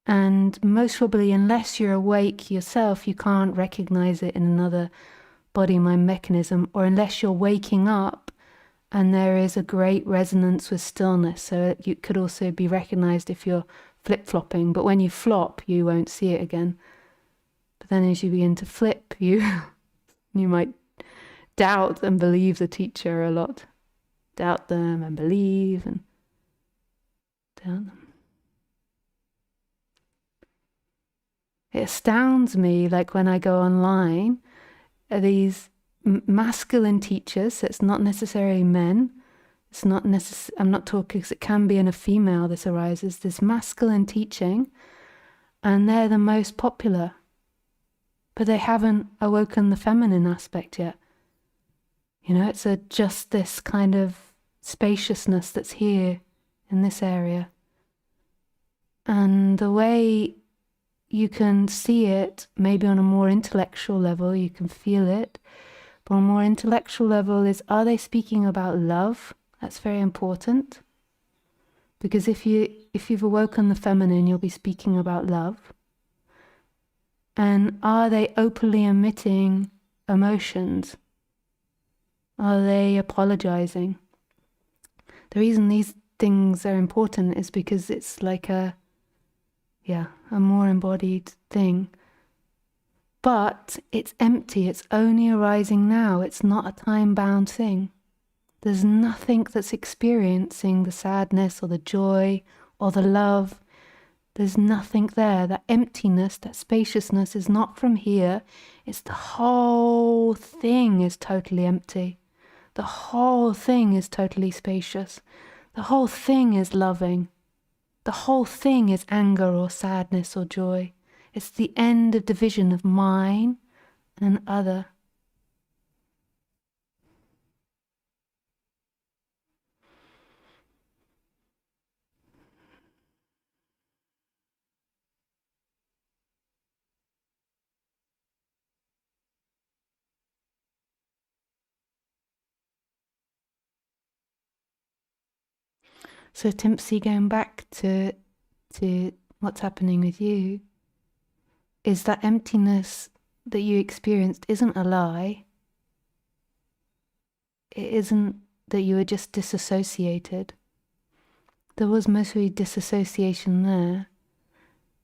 And most probably, unless you're awake yourself, you can't recognize it in another body-mind mechanism, or unless you're waking up and there is a great resonance with stillness. So you could also be recognized if you're flip-flopping, but when you flop, you won't see it again. But then as you begin to flip, you might doubt and believe the teacher a lot. Doubt them and believe and doubt them. It astounds me, like when I go online, these masculine teachers, so it's not necessarily men, it's not I'm not talking, because it can be in a female this arises, this masculine teaching, and they're the most popular, but they haven't awoken the feminine aspect yet. You know, it's just this kind of spaciousness that's here in this area. And the way you can see it, maybe on a more intellectual level, you can feel it. But on a more intellectual level is, are they speaking about love? That's very important. Because if you've awoken the feminine, you'll be speaking about love. And are they openly emitting emotions? Are they apologizing? The reason these things are important is because it's like a more embodied thing. But it's empty, it's only arising now, it's not a time-bound thing. There's nothing that's experiencing the sadness or the joy or the love. There's nothing there. That emptiness, that spaciousness is not from here. It's the whole thing is totally empty. The whole thing is totally spacious. The whole thing is loving. The whole thing is anger or sadness or joy. It's the end of division of mine and other. So Timpsy, going back to what's happening with you, is that emptiness that you experienced isn't a lie. It isn't that you were just disassociated. There was mostly disassociation there.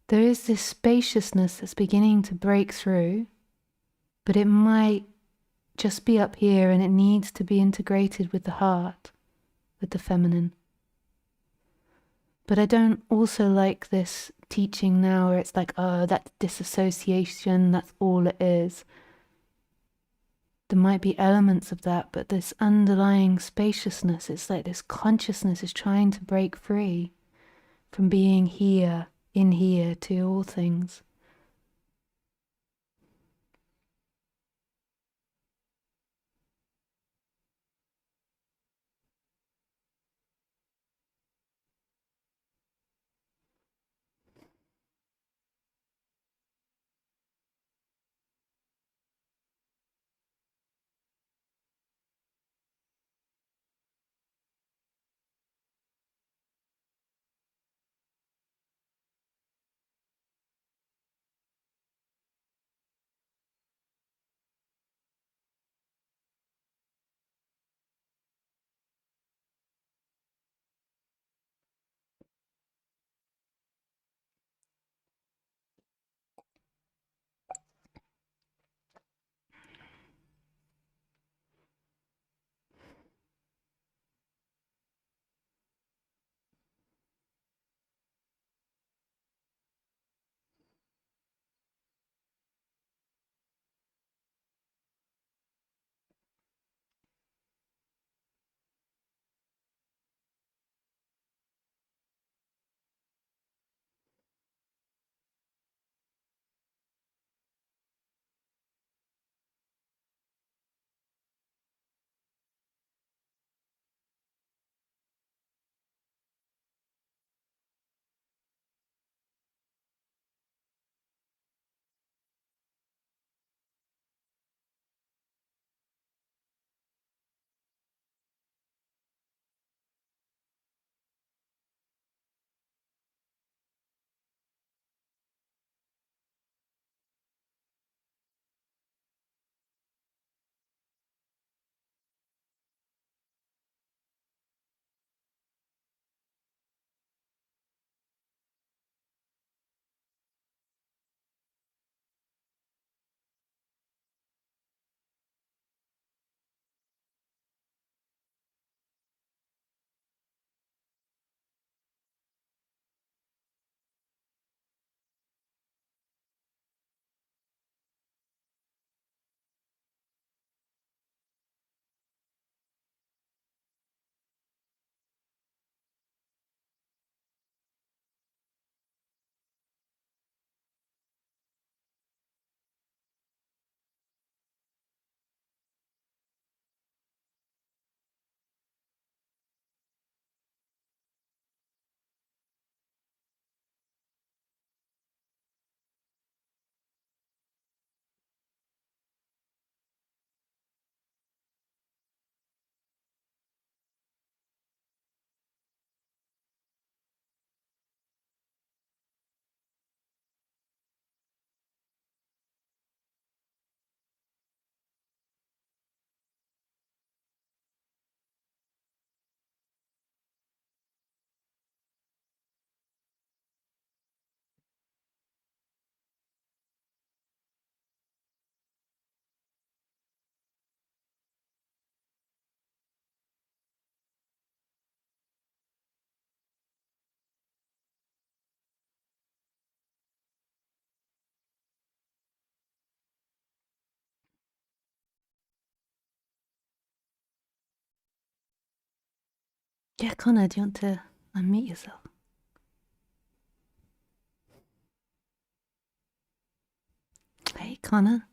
There is this spaciousness that's beginning to break through, but it might just be up here and it needs to be integrated with the heart, with the feminine. But I don't also like this teaching now where it's like, oh, that's disassociation, that's all it is. There might be elements of that, but this underlying spaciousness, it's like this consciousness is trying to break free from being here, in here, to all things. Yeah, Connor, do you want to unmute yourself? Hey, Connor.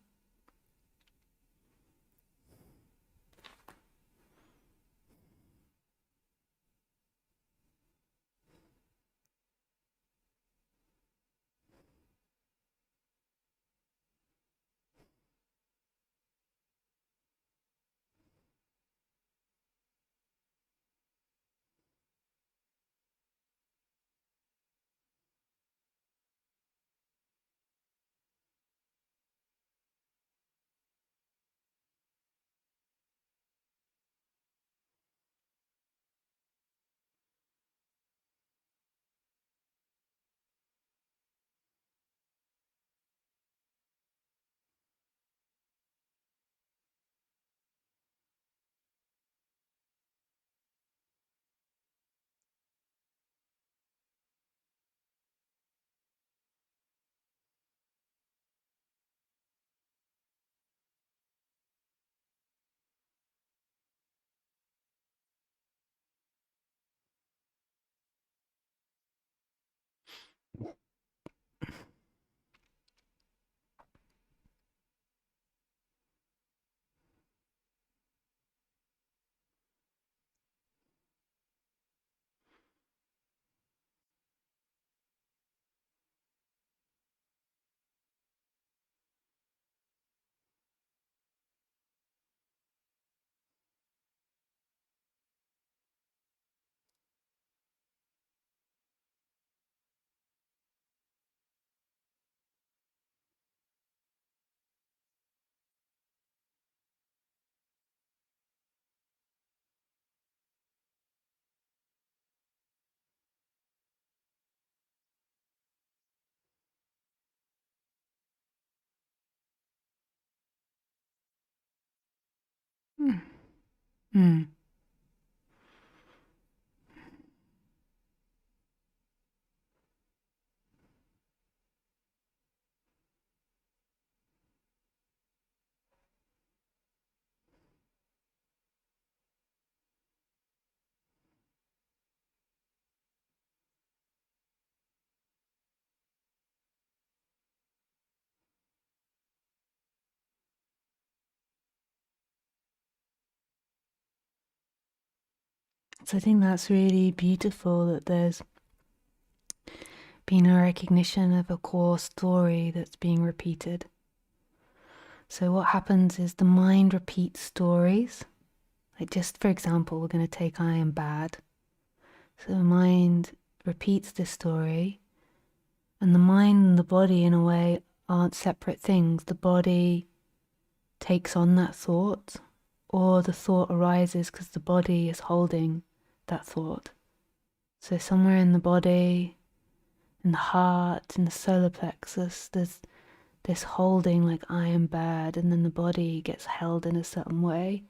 Mm. Mm. So I think that's really beautiful that there's been a recognition of a core story that's being repeated. So what happens is the mind repeats stories. Like, just for example, we're going to take I am bad. So the mind repeats this story, and the mind and the body, in a way, aren't separate things. The body takes on that thought, or the thought arises because the body is holding that thought. So somewhere in the body, in the heart, in the solar plexus, there's this holding, like I am bad, and then the body gets held in a certain way,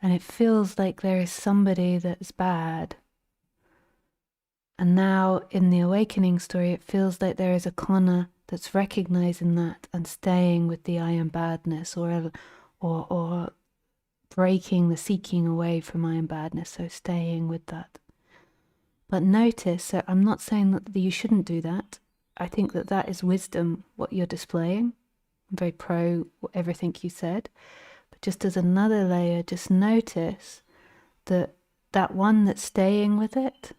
and it feels like there is somebody that's bad. And now in the awakening story, it feels like there is a Connor that's recognizing that and staying with the I am badness, or breaking the seeking away from I am badness, so staying with that. But notice, so I'm not saying that you shouldn't do that. I think that that is wisdom, what you're displaying. I'm very pro everything you said. But just as another layer, just notice that that one that's staying with it,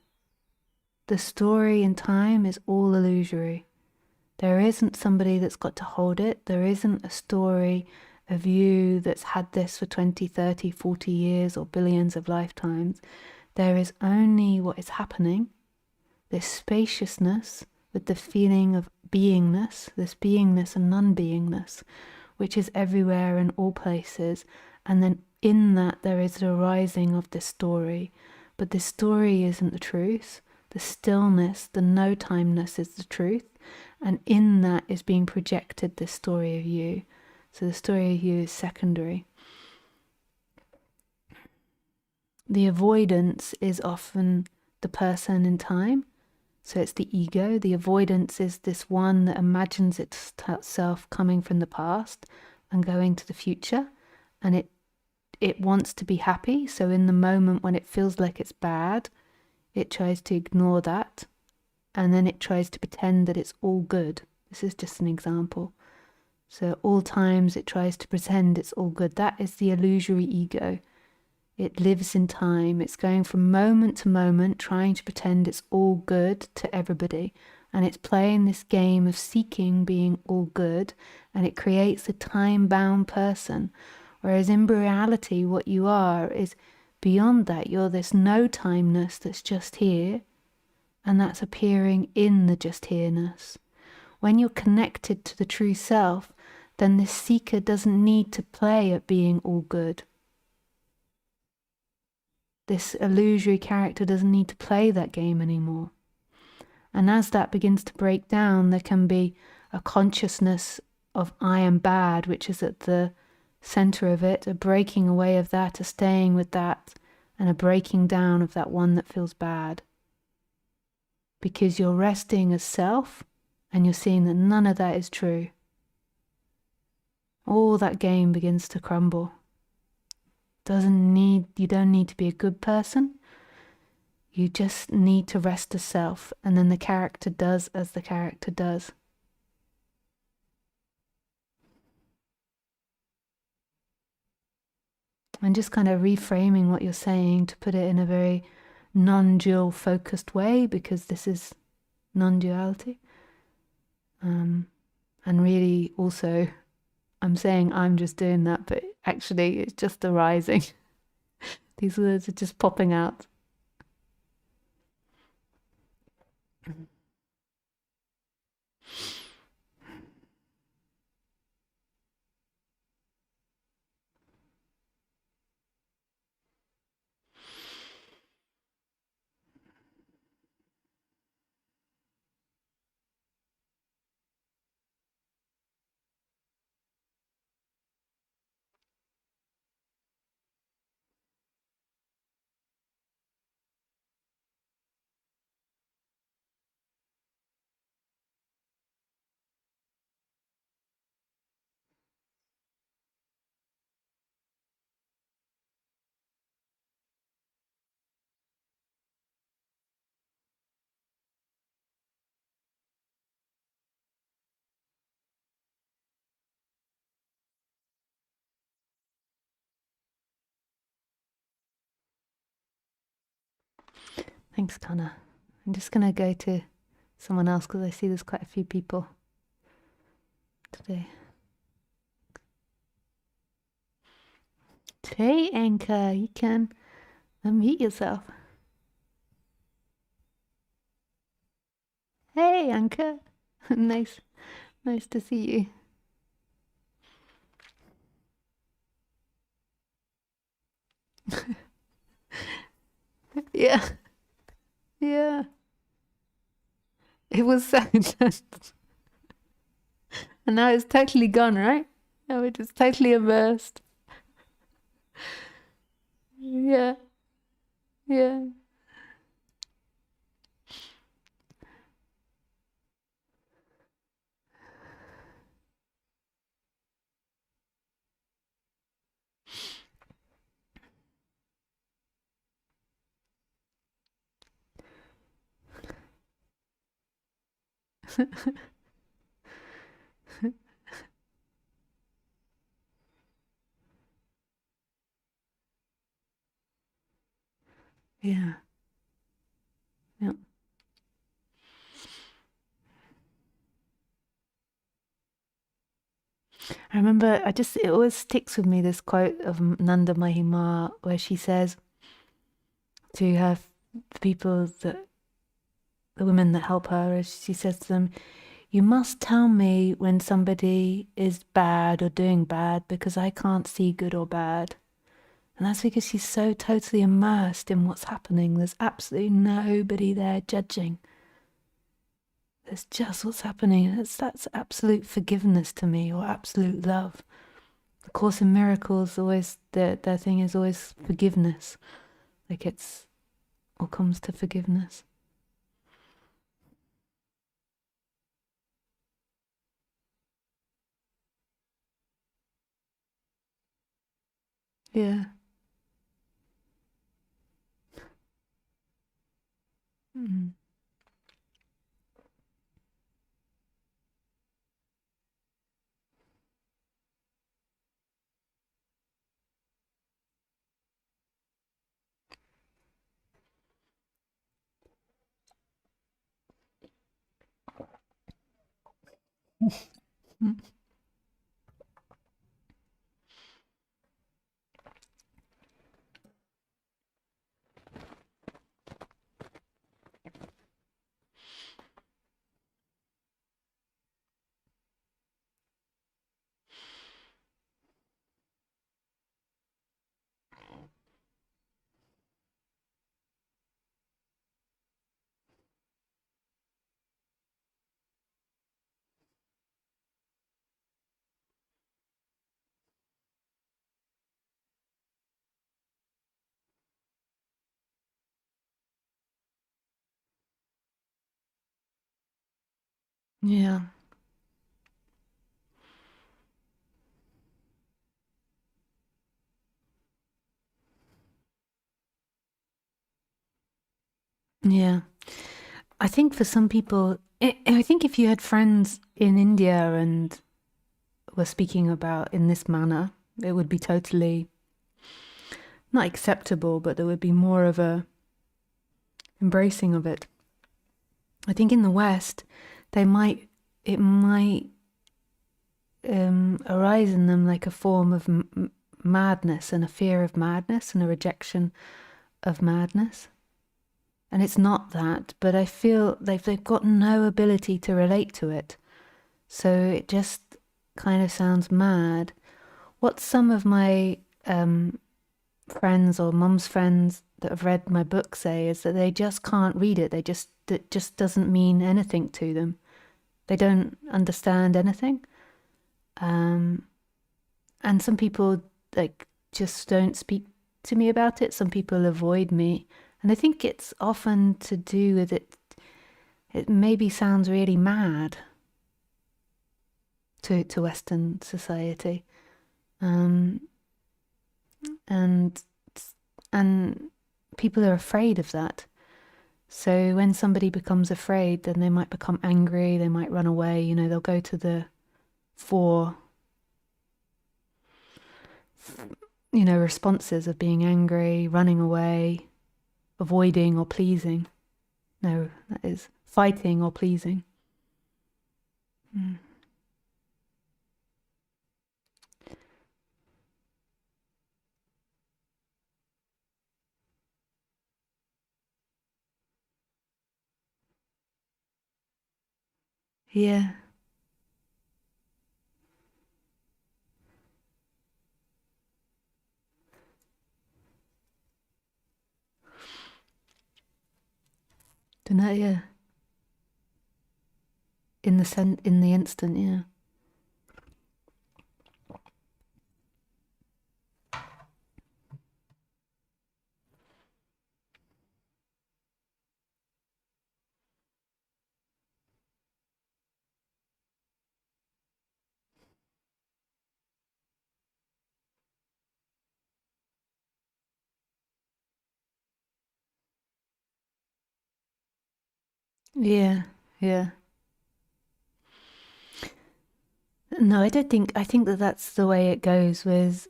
the story in time is all illusory. There isn't somebody that's got to hold it. There isn't a story of you that's had this for 20, 30, 40 years or billions of lifetimes. There is only what is happening, this spaciousness with the feeling of beingness, this beingness and non-beingness, which is everywhere in all places. And then in that there is the arising of this story. But this story isn't the truth. The stillness, the no-timeness is the truth. And in that is being projected this story of you. So the story of you is secondary. The avoidance is often the person in time. So it's the ego. The avoidance is this one that imagines itself coming from the past and going to the future. And it wants to be happy. So in the moment when it feels like it's bad, it tries to ignore that, and then it tries to pretend that it's all good. This is just an example. So all times it tries to pretend it's all good. That is the illusory ego. It lives in time. It's going from moment to moment, trying to pretend it's all good to everybody. And it's playing this game of seeking being all good, and it creates a time-bound person. Whereas in reality, what you are is beyond that. You're this no-timeness that's just here, and that's appearing in the just here-ness. When you're connected to the true self, then this seeker doesn't need to play at being all good. This illusory character doesn't need to play that game anymore. And as that begins to break down, there can be a consciousness of I am bad, which is at the center of it, a breaking away of that, a staying with that, and a breaking down of that one that feels bad. Because you're resting as self, and you're seeing that none of that is true. All that game begins to crumble. You don't need to be a good person. You just need to rest as self, and then the character does as the character does. And just kind of reframing what you're saying to put it in a very non-dual focused way, because this is non-duality. And really also, I'm saying I'm just doing that, but actually it's just arising. These words are just popping out. Thanks, Kana. I'm just going to go to someone else because I see there's quite a few people today. Hey, Anka, you can unmute yourself. Hey, Anka. Nice to see you. Yeah. Yeah. It was so intense. And now it's totally gone, right? Now we're just totally immersed. Yeah. Yeah. Yeah. Yeah. I remember, it always sticks with me, this quote of Nanda Mahima, where she says to her people, the women that help her, as she says to them, you must tell me when somebody is bad or doing bad, because I can't see good or bad. And that's because she's so totally immersed in what's happening. There's absolutely nobody there judging. There's just what's happening. That's absolute forgiveness to me, or absolute love. The Course in Miracles, always their thing is always forgiveness. Like it's all comes to forgiveness. Yeah. Yeah. Yeah. I think for some people, I think if you had friends in India and were speaking about in this manner, it would be totally not acceptable, but there would be more of a embracing of it. I think in the West, it might arise in them like a form of madness and a fear of madness and a rejection of madness. And it's not that, but I feel they've got no ability to relate to it. So it just kind of sounds mad. What some of my friends or mum's friends that have read my book say is that they just can't read it. It just doesn't mean anything to them. They don't understand anything. And some people like just don't speak to me about it. Some people avoid me. And I think it's often to do with it. It maybe sounds really mad to Western society. And and people are afraid of that. So when somebody becomes afraid, then they might become angry, they might run away, they'll go to the four, responses of being angry, running away, avoiding or pleasing. No, that is fighting or pleasing. Mm. Yeah. Don't know, yeah. In the instant, yeah. Yeah, yeah. No, I don't think. I think that that's the way it goes with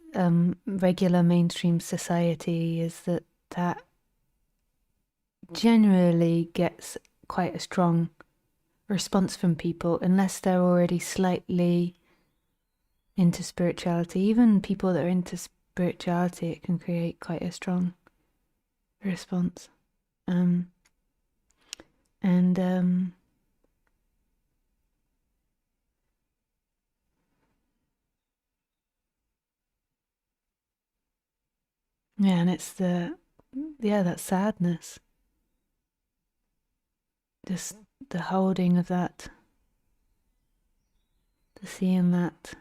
regular mainstream society. Is that generally gets quite a strong response from people unless they're already slightly into spirituality. Even people that are into spirituality, it can create quite a strong response. Um, and yeah, and it's that sadness, just the holding of that, the seeing that,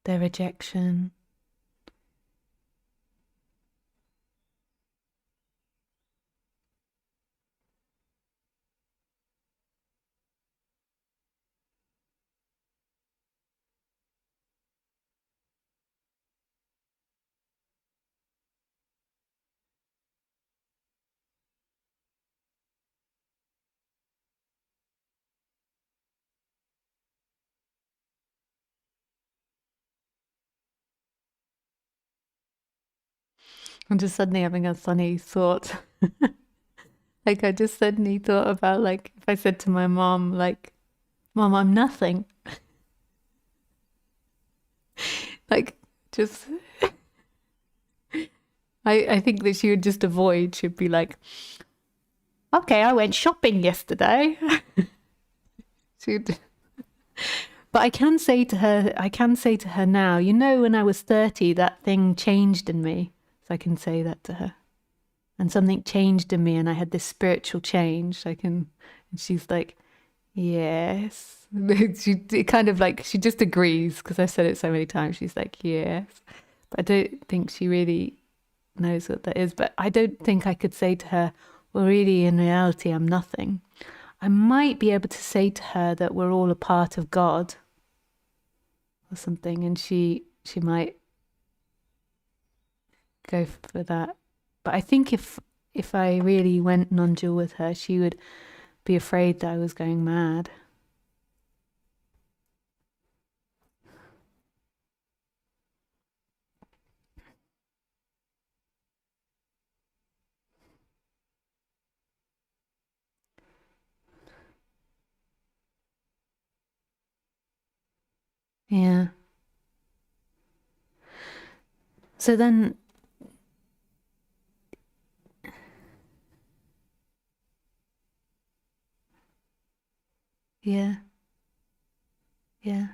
their rejection. I'm just suddenly having a funny thought. Like, I just suddenly thought about, like, if I said to my mom, like, Mom, I'm nothing. Like, just, I think that she would just avoid. She'd be like, okay, I went shopping yesterday. She'd, but I can say to her now, you know, when I was 30, that thing changed in me. So I can say that to her. And something changed in me and I had this spiritual change. And she's like, yes. She kind of like, she just agrees because I've said it so many times. She's like, yes. But I don't think she really knows what that is. But I don't think I could say to her, well, really, in reality, I'm nothing. I might be able to say to her that we're all a part of God or something, and she might go for that. But I think if I really went non-dual with her, she would be afraid that I was going mad. Yeah. So then, yeah, yeah.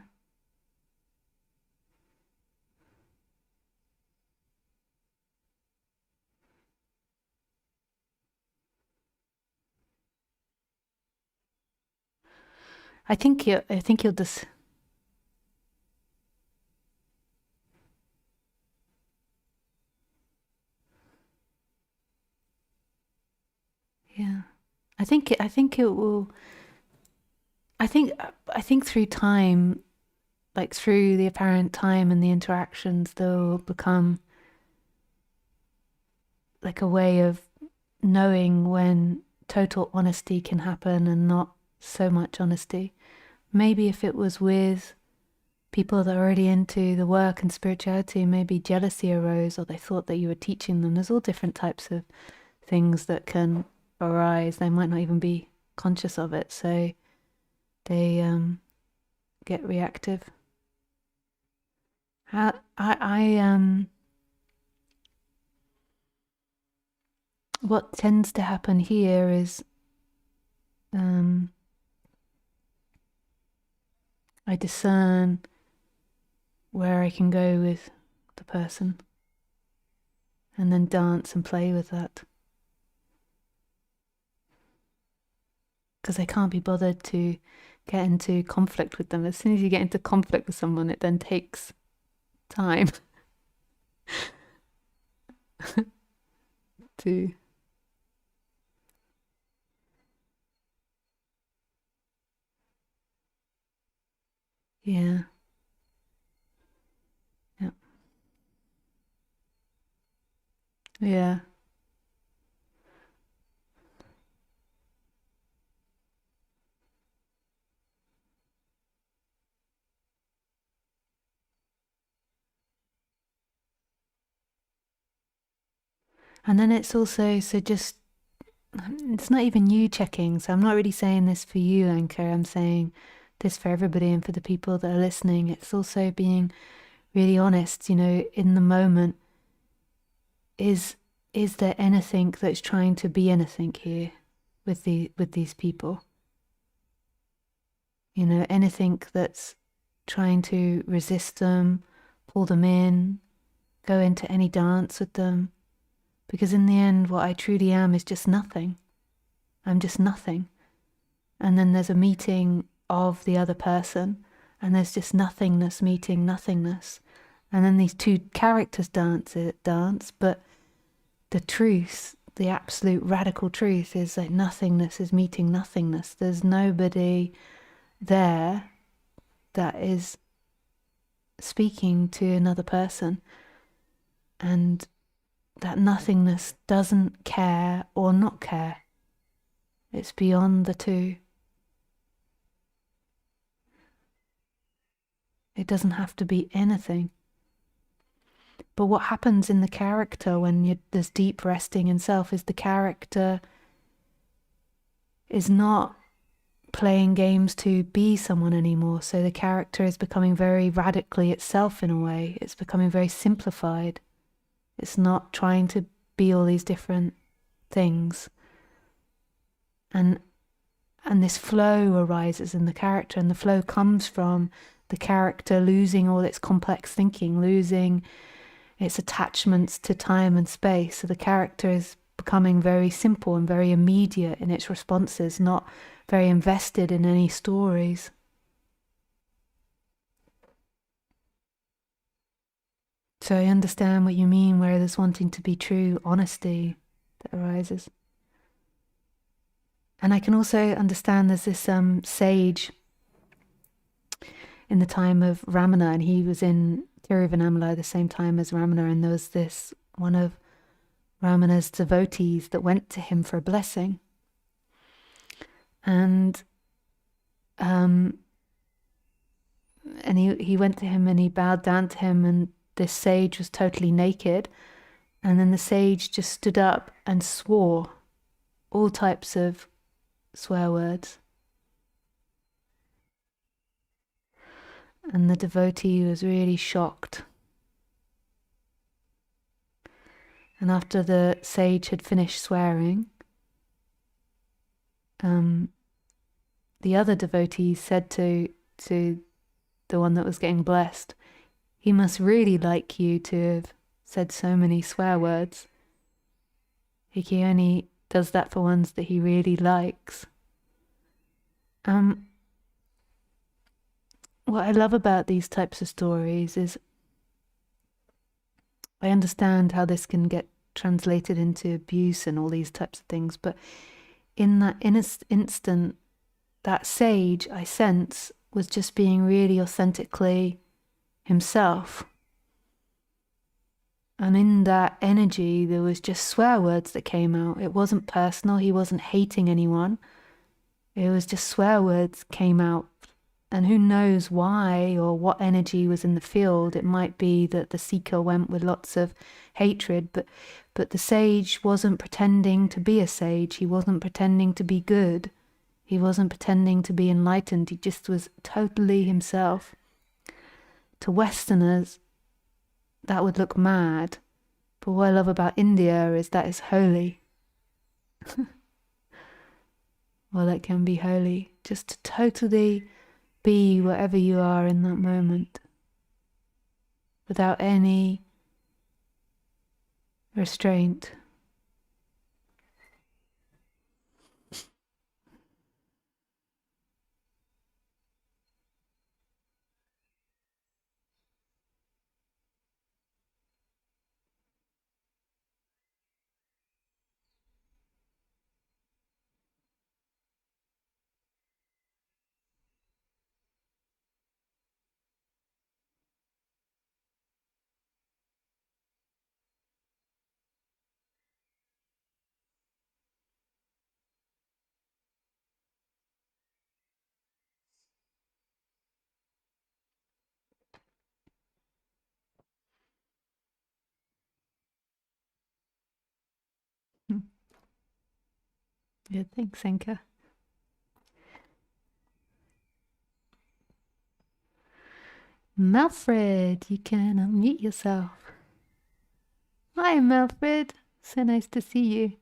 I think you'll just, yeah. I think it will. I think through time, like through the apparent time and the interactions, they'll become like a way of knowing when total honesty can happen and not so much honesty. Maybe if it was with people that are already into the work and spirituality, maybe jealousy arose or they thought that you were teaching them. There's all different types of things that can arise. They might not even be conscious of it, so they get reactive. What tends to happen here is um, I discern where I can go with the person and then dance and play with that. Because I can't be bothered to get into conflict with them. As soon as you get into conflict with someone, it then takes time to, yeah, yeah, yeah. And then it's also, so just, it's not even you checking. So I'm not really saying this for you, Anchor. I'm saying this for everybody and for the people that are listening. It's also being really honest, you know, in the moment. Is there anything that's trying to be anything here with these people? You know, anything that's trying to resist them, pull them in, go into any dance with them. Because in the end, what I truly am is just nothing. I'm just nothing. And then there's a meeting of the other person, and there's just nothingness meeting nothingness. And then these two characters dance, but the truth, the absolute radical truth, is that nothingness is meeting nothingness. There's nobody there that is speaking to another person, and that nothingness doesn't care or not care. It's beyond the two. It doesn't have to be anything. But what happens in the character when there's deep resting in self is the character is not playing games to be someone anymore. So the character is becoming very radically itself in a way. It's becoming very simplified. It's not trying to be all these different things. And this flow arises in the character, and the flow comes from the character losing all its complex thinking, losing its attachments to time and space. So the character is becoming very simple and very immediate in its responses, not very invested in any stories. So I understand what you mean, where there's wanting to be true honesty that arises. And I can also understand there's this sage in the time of Ramana, and he was in Tiruvannamalai the same time as Ramana, and there was this one of Ramana's devotees that went to him for a blessing. And he went to him and he bowed down to him, and this sage was totally naked. And then the sage just stood up and swore all types of swear words. And the devotee was really shocked. And after the sage had finished swearing, the other devotee said to the one that was getting blessed, "He must really like you to have said so many swear words. He only does that for ones that he really likes." What I love about these types of stories is I understand how this can get translated into abuse and all these types of things, but in that instant, that sage, I sense, was just being really authentically himself. And in that energy, there was just swear words that came out. It wasn't personal. He wasn't hating anyone. It was just swear words came out. And who knows why or what energy was in the field. It might be that the seeker went with lots of hatred, but the sage wasn't pretending to be a sage. He wasn't pretending to be good. He wasn't pretending to be enlightened. He just was totally himself. To Westerners, that would look mad. But what I love about India is that it's holy. Well, it can be holy. Just to totally be wherever you are in that moment, without any restraint. Yeah, thanks, Senka. Malfred, you can unmute yourself. Hi, Malfred. So nice to see you.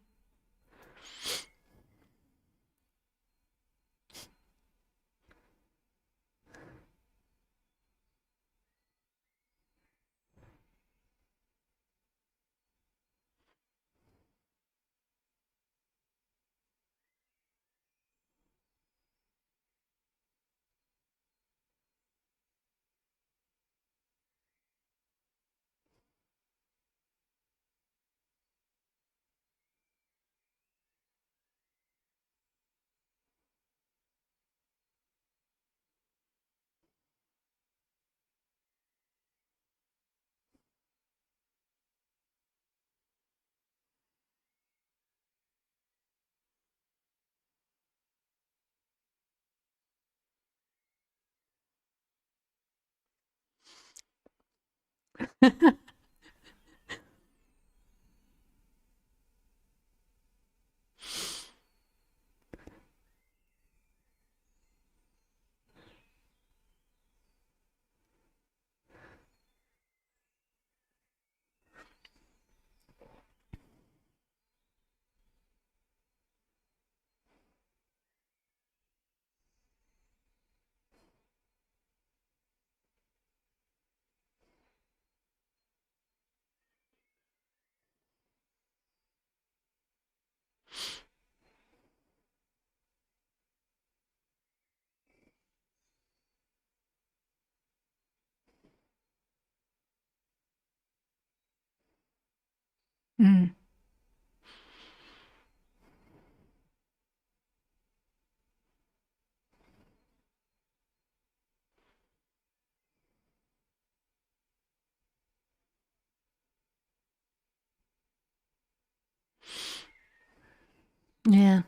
Mm. Yeah.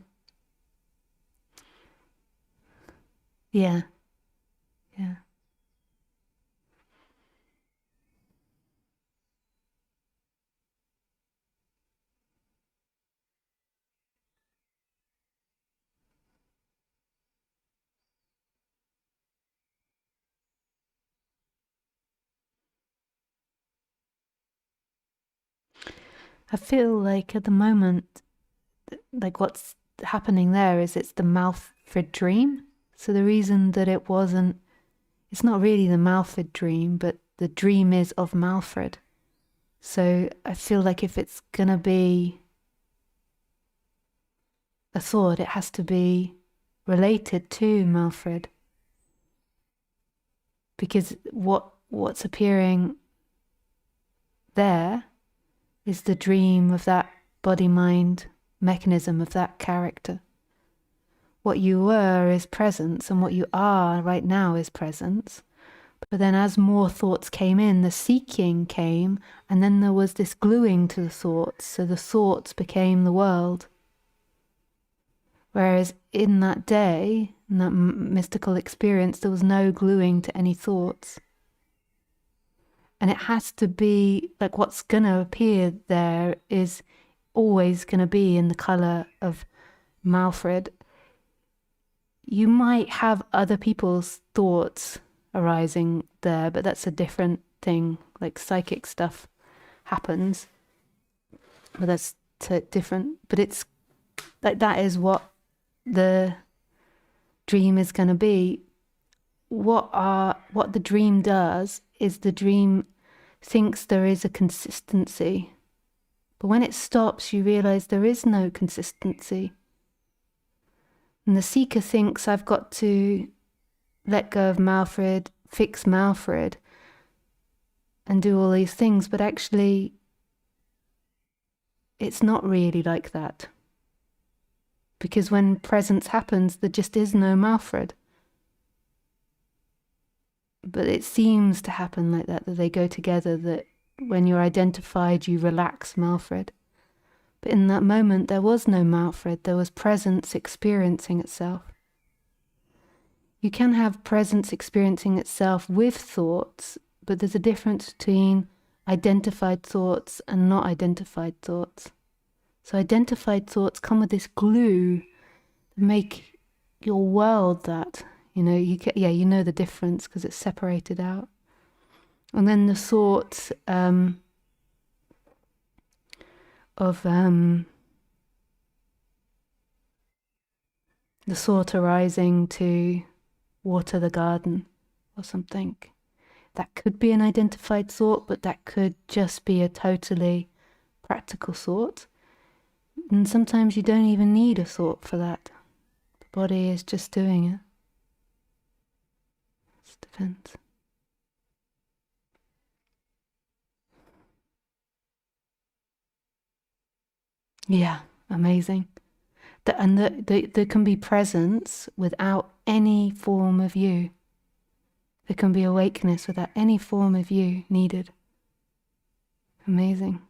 Yeah. Yeah. I feel like at the moment, like what's happening there is it's the Malfred dream. So the reason that it's not really the Malfred dream, but the dream is of Malfred. So I feel like if it's going to be a thought, it has to be related to Malfred. Because what's appearing there is the dream of that body-mind mechanism of that character. What you were is presence, and what you are right now is presence. But then as more thoughts came in, the seeking came, and then there was this gluing to the thoughts, so the thoughts became the world. Whereas in that day, in that mystical experience, there was no gluing to any thoughts. And it has to be, like, what's going to appear there is always going to be in the colour of Malfred. You might have other people's thoughts arising there, but that's a different thing. Like psychic stuff happens, but that's different. But it's like that is what the dream is going to be. What the dream does is the dream thinks there is a consistency, but when it stops, you realize there is no consistency. And the seeker thinks, I've got to let go of Malfred, fix Malfred, and do all these things, but actually, it's not really like that. Because when presence happens, there just is no Malfred. But it seems to happen like that they go together, that when you're identified, you relax Malfred. But in that moment, there was no Malfred, there was presence experiencing itself. You can have presence experiencing itself with thoughts, but there's a difference between identified thoughts and not identified thoughts. So identified thoughts come with this glue that make your world that, you know, you know the difference because it's separated out. And then the thoughts of the thought arising to water the garden or something. That could be an identified thought, but that could just be a totally practical thought. And sometimes you don't even need a thought for that. The body is just doing it. It depends. Yeah, amazing. And there can be presence without any form of you. There can be awakeness without any form of you needed. Amazing.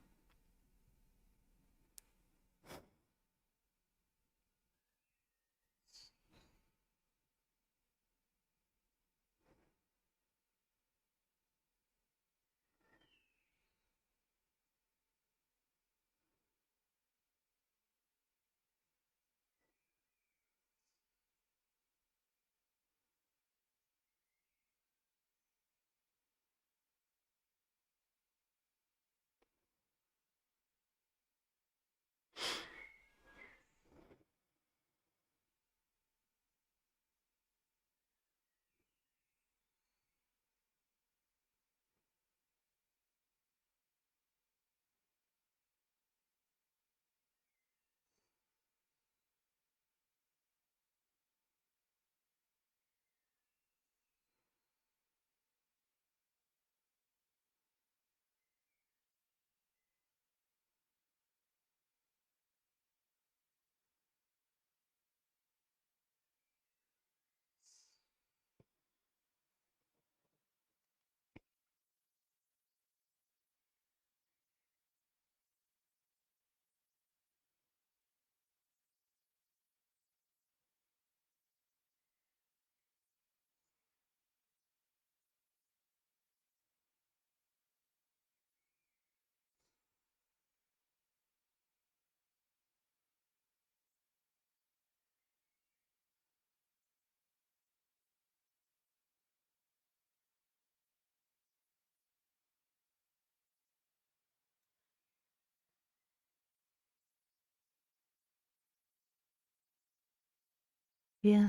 Yeah.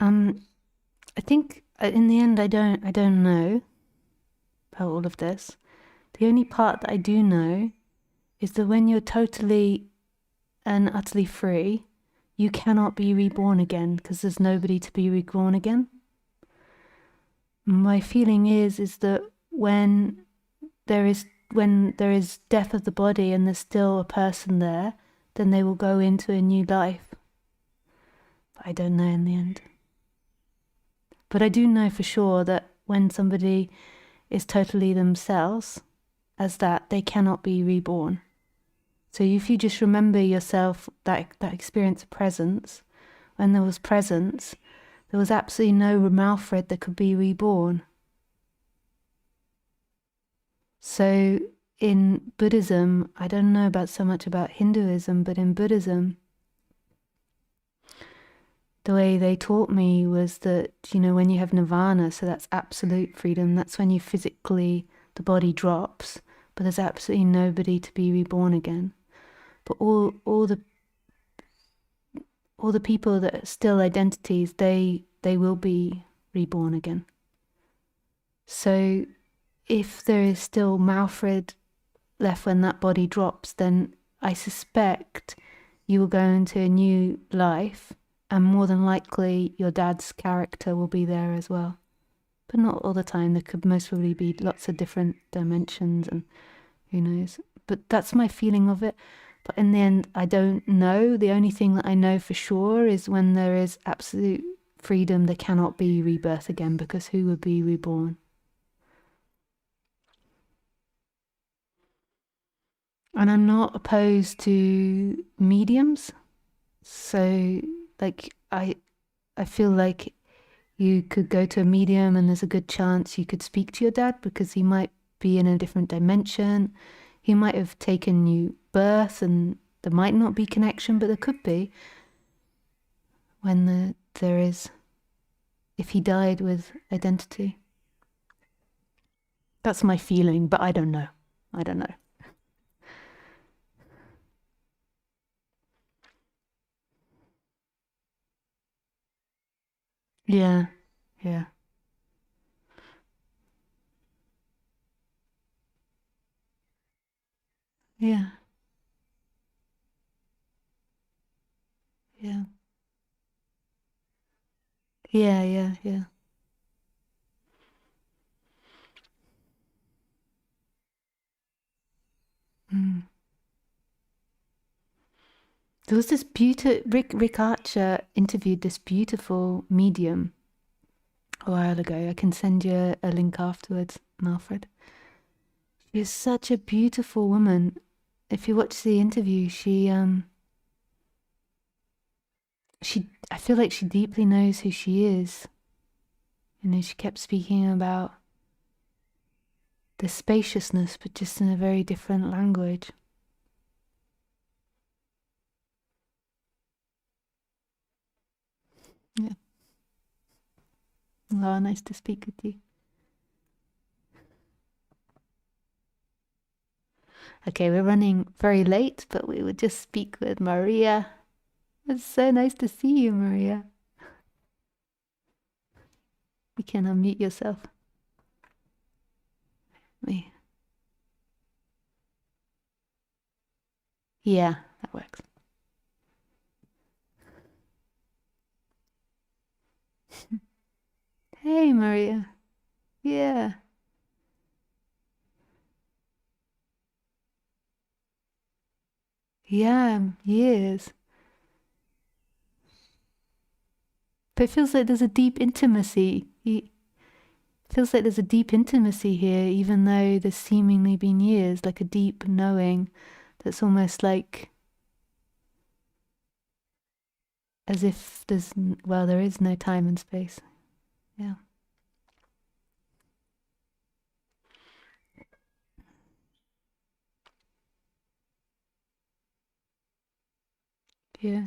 I think in the end, I don't know about all of this. The only part that I do know is that when you're totally and utterly free, you cannot be reborn again because there's nobody to be reborn again. My feeling is that there is when there is death of the body and there's still a person there, then they will go into a new life. But I don't know in the end. But I do know for sure that when somebody is totally themselves as that, they cannot be reborn. So if you just remember yourself, that experience of presence, when there was presence, there was absolutely no Malfred that could be reborn. So in Buddhism, I don't know about so much about Hinduism, but in Buddhism, the way they taught me was that, when you have nirvana, so that's absolute freedom, that's when you physically, the body drops, but there's absolutely nobody to be reborn again. But all the people that are still identities, they will be reborn again. So if there is still Malfred left when that body drops, then I suspect you will go into a new life, and more than likely your dad's character will be there as well. But not all the time. There could most probably be lots of different dimensions, and who knows. But that's my feeling of it. But in the end, I don't know. The only thing that I know for sure is when there is absolute freedom, there cannot be rebirth again, because who would be reborn? And I'm not opposed to mediums. So, like, I feel like you could go to a medium and there's a good chance you could speak to your dad because he might be in a different dimension. He might have taken you birth and there might not be connection, but there could be when there is, if he died with identity. That's my feeling, but I don't know. I don't know. Yeah, yeah, yeah, yeah, yeah, yeah, yeah. Mm. There was this beautiful Rick Archer interviewed this beautiful medium a while ago. I can send you a link afterwards, Malfred. She is such a beautiful woman. If you watch the interview, she I feel like she deeply knows who she is. She kept speaking about the spaciousness, but just in a very different language. Yeah. Oh, nice to speak with you. Okay, we're running very late, but we would just speak with Maria. It's so nice to see you, Maria. You can unmute yourself. Me. Yeah, that works. Hey, Maria. Yeah. Yeah, years. But it feels like there's a deep intimacy. It feels like there's a deep intimacy here, even though there's seemingly been years, like a deep knowing that's almost like as if well, there is no time and space. Yeah. Yeah.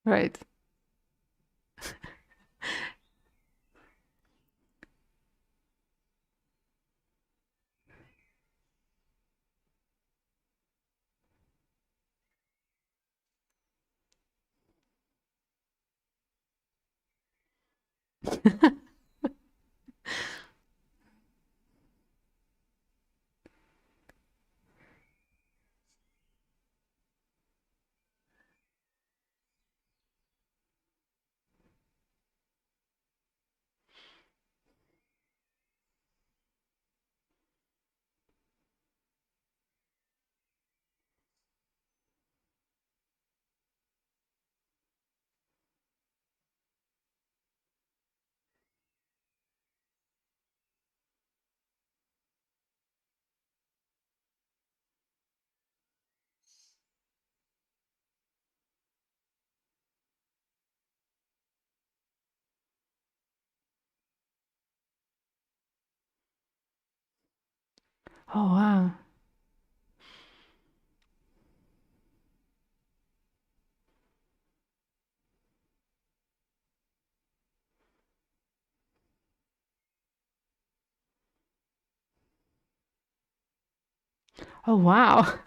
Right. Oh, wow. Oh, wow.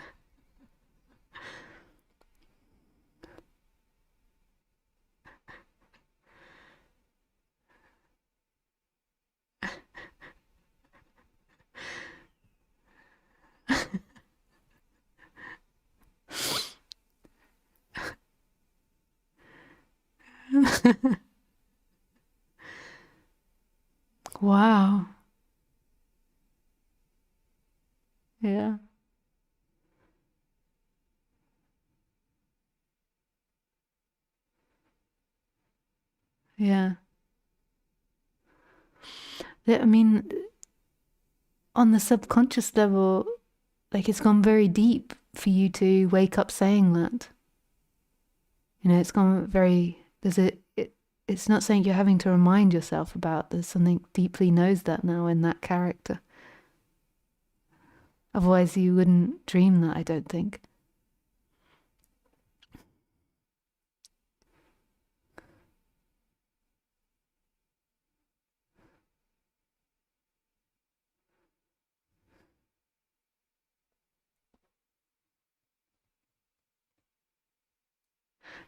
Wow. Yeah. Yeah. I mean, on the subconscious level, like it's gone very deep for you to wake up saying that. You know, it's gone very, it's not something you're having to remind yourself about. There's something deeply knows that now in that character. Otherwise, you wouldn't dream that, I don't think.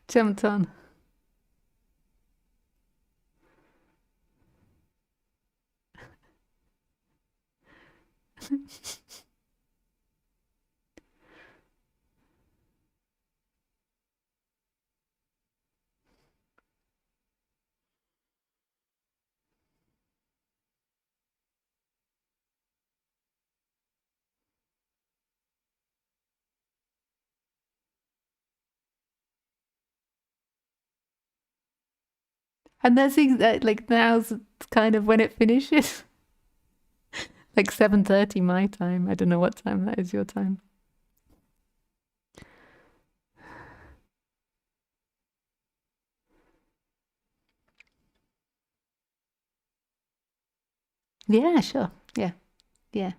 Jumped on. And that's like now's kind of when it finishes. Like 7:30 my time. I don't know what time that is your time. Yeah, sure. Yeah. Yeah.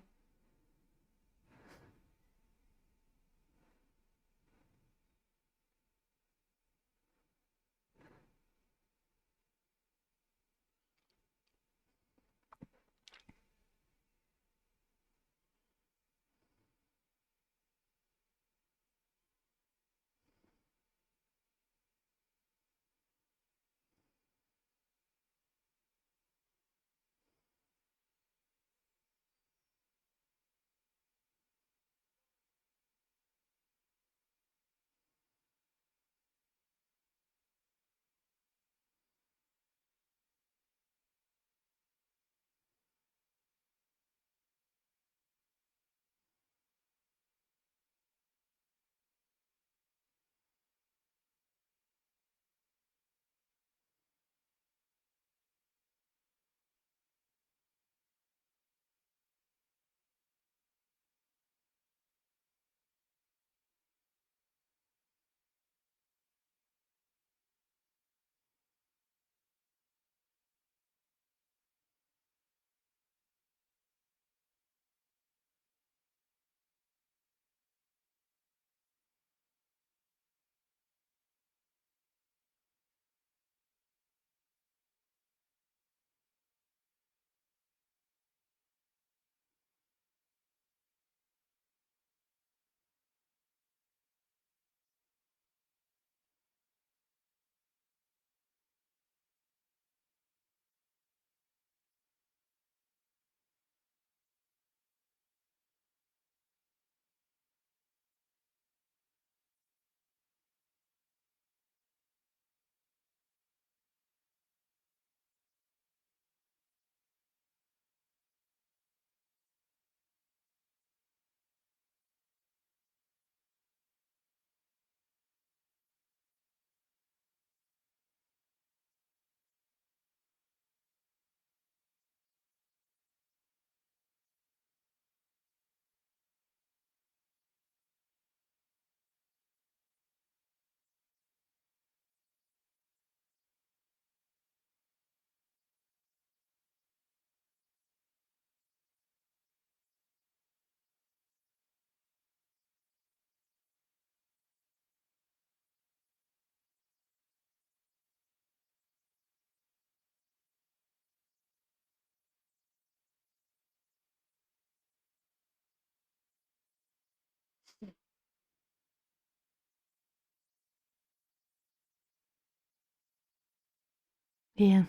Yeah.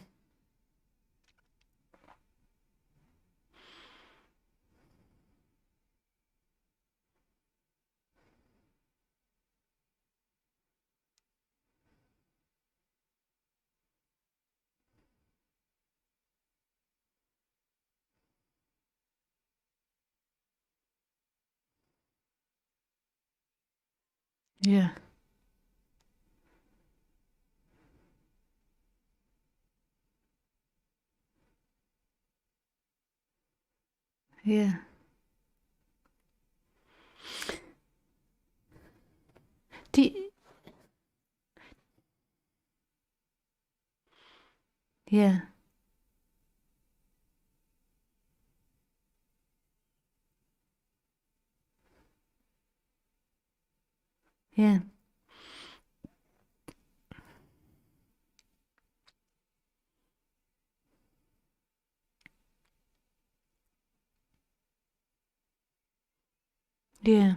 Yeah. Yeah. Do you, yeah. Yeah. Yeah.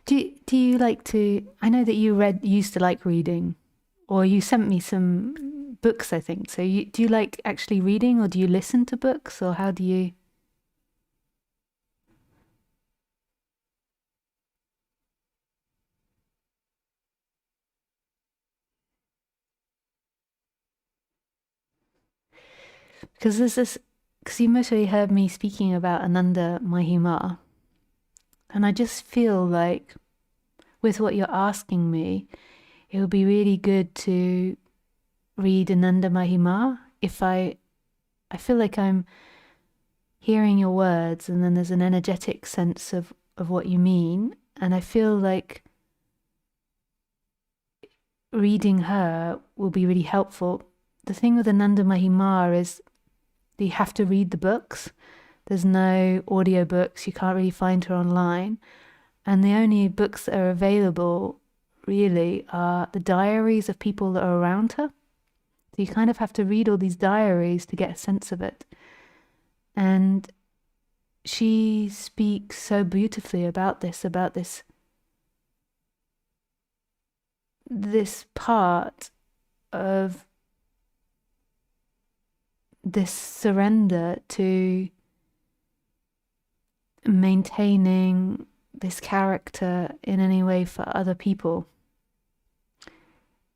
Do you like to? I know that used to like reading, or you sent me some books, I think. So do you like actually reading, or do you listen to books, or how do you? Because there's this. Because you mostly heard me speaking about Ananda Mahima, and I just feel like with what you're asking me, it would be really good to read Ananda Mahima. If I feel like I'm hearing your words, and then there's an energetic sense of what you mean, and I feel like reading her will be really helpful. The thing with Ananda Mahima is that you have to read the books. There's no audiobooks, you can't really find her online. And the only books that are available really are the diaries of people that are around her. So you kind of have to read all these diaries to get a sense of it. And she speaks so beautifully about this part of this surrender to maintaining this character in any way for other people.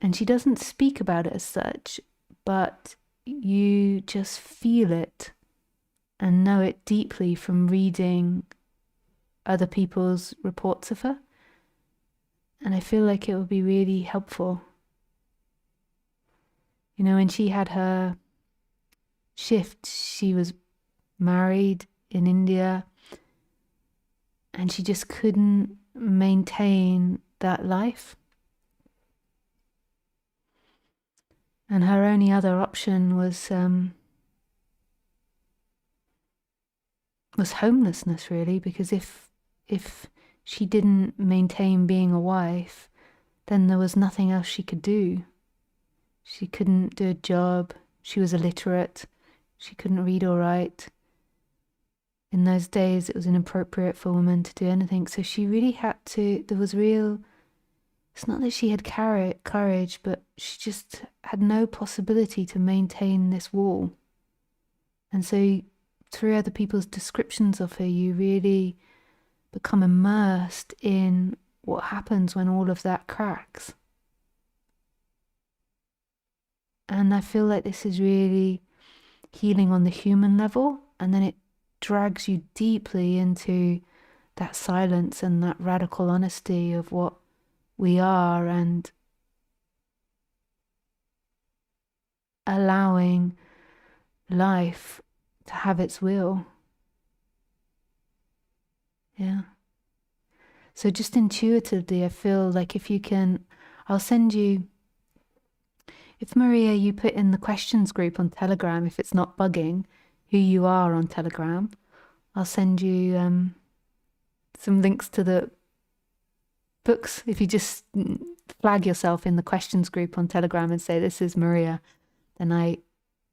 And she doesn't speak about it as such, but you just feel it and know it deeply from reading other people's reports of her. And I feel like it would be really helpful. You know, when she had her shift, she was married in India and she just couldn't maintain that life. And her only other option was homelessness, really, because if she didn't maintain being a wife, then there was nothing else she could do. She couldn't do a job. She was illiterate. She couldn't read or write. In those days, it was inappropriate for women to do anything. So she really had to. There was real. It's not that she had courage, but she just had no possibility to maintain this wall. And so, through other people's descriptions of her, you really become immersed in what happens when all of that cracks. And I feel like this is really healing on the human level, and then it drags you deeply into that silence and that radical honesty of what we are, and allowing life to have its will. Yeah. So just intuitively, I feel like if you can, I'll send you, if Maria, you put in the questions group on Telegram, if it's not bugging who you are on Telegram, I'll send you some links to the books. If you just flag yourself in the questions group on Telegram and say, this is Maria, then I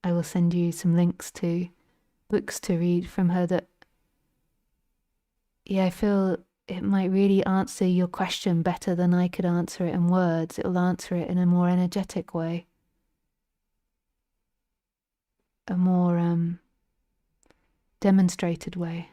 will send you some links to books to read from her that, yeah, I feel it might really answer your question better than I could answer it in words. It will answer it in a more energetic way, a more demonstrated way.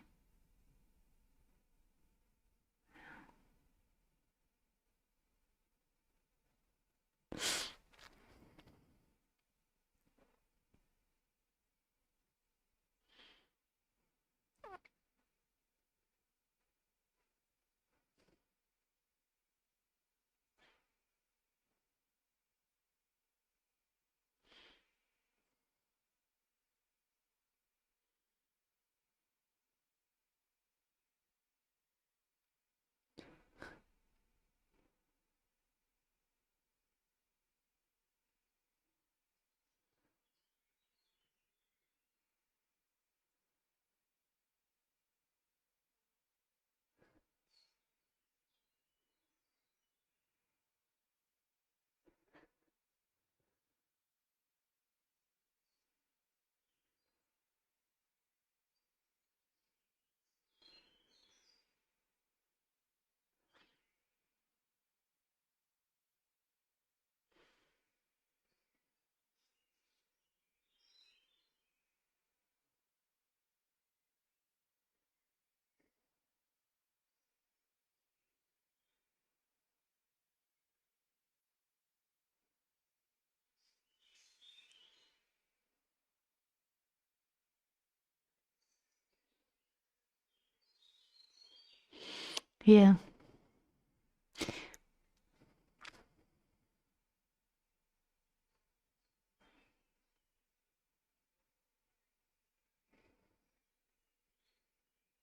Yeah.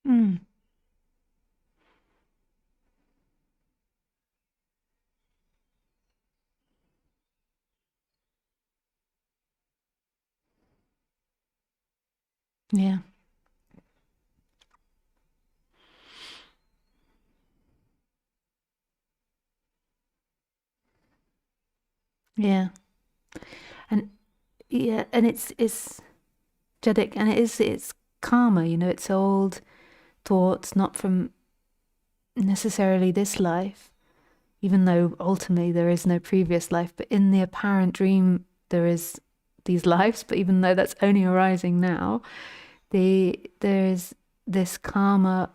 Mm. Yeah. Yeah. And yeah, and it's Jedic, and it's karma, it's old thoughts, not from necessarily this life, even though ultimately there is no previous life, but in the apparent dream there is these lives, but even though that's only arising now, there's this karma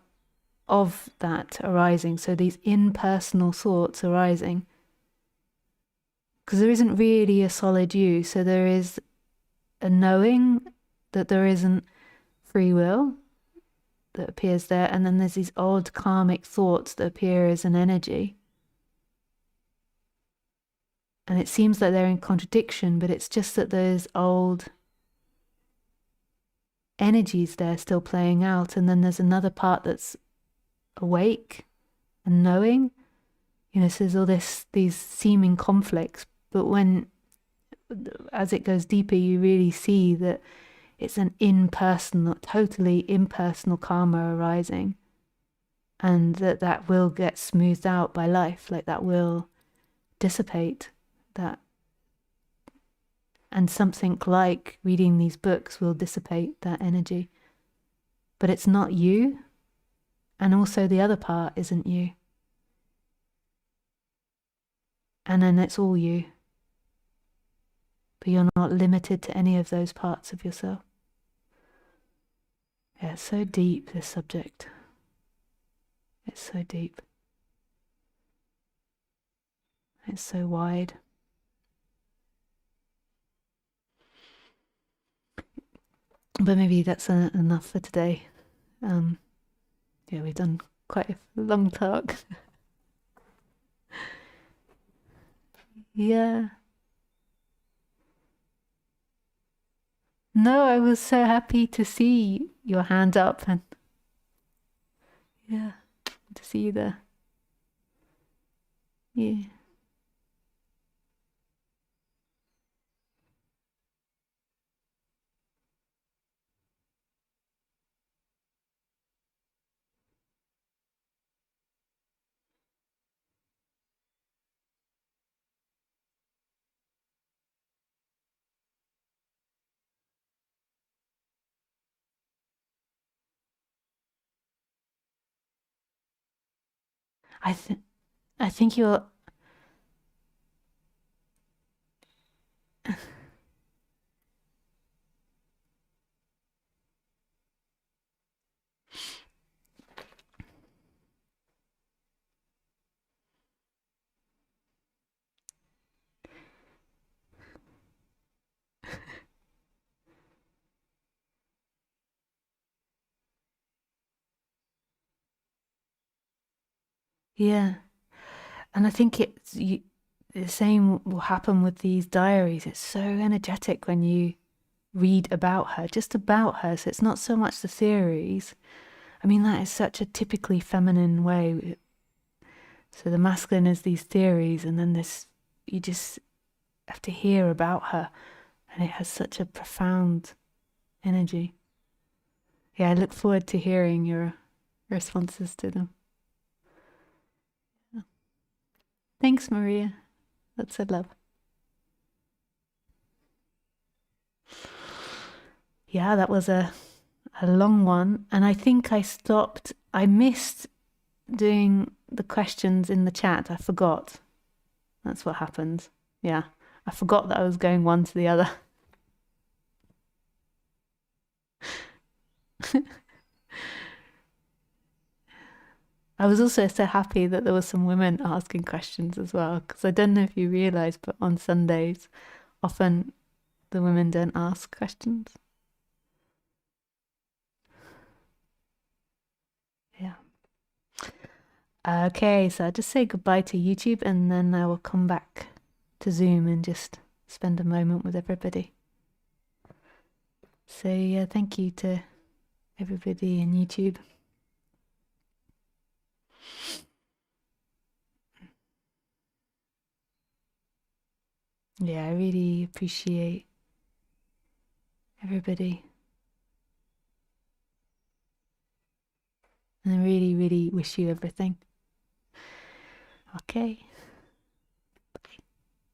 of that arising. So these impersonal thoughts arising, because there isn't really a solid you. So there is a knowing that there isn't free will that appears there, and then there's these odd karmic thoughts that appear as an energy. And it seems like they're in contradiction, but it's just that there's old energies there still playing out, and then there's another part that's awake and knowing. So there's all these seeming conflicts, but as it goes deeper, you really see that it's an impersonal, totally impersonal karma arising, and that will get smoothed out by life, like that will dissipate that. And something like reading these books will dissipate that energy. But it's not you, and also the other part isn't you. And then it's all you. But you're not limited to any of those parts of yourself. Yeah, it's so deep, this subject. It's so deep. It's so wide. But maybe that's enough for today. Yeah, we've done quite a long talk. Yeah. No, I was so happy to see your hand up, and yeah, to see you there. Yeah. I think you're. Yeah, and I think the same will happen with these diaries. It's so energetic when you read about her, just about her. So it's not so much the theories. I mean, that is such a typically feminine way. So the masculine is these theories, and then this, you just have to hear about her, and it has such a profound energy. Yeah, I look forward to hearing your responses to them. Thanks, Maria. That's a love. Yeah, that was a long one. And I think I missed doing the questions in the chat. I forgot. That's what happened. Yeah, I forgot that I was going one to the other. I was also so happy that there were some women asking questions as well, because I don't know if you realize, but on Sundays, often the women don't ask questions. Yeah. Okay, so I'll just say goodbye to YouTube and then I will come back to Zoom and just spend a moment with everybody. So, yeah, thank you to everybody in YouTube. Yeah, I really appreciate everybody. And I really, really wish you everything. Okay.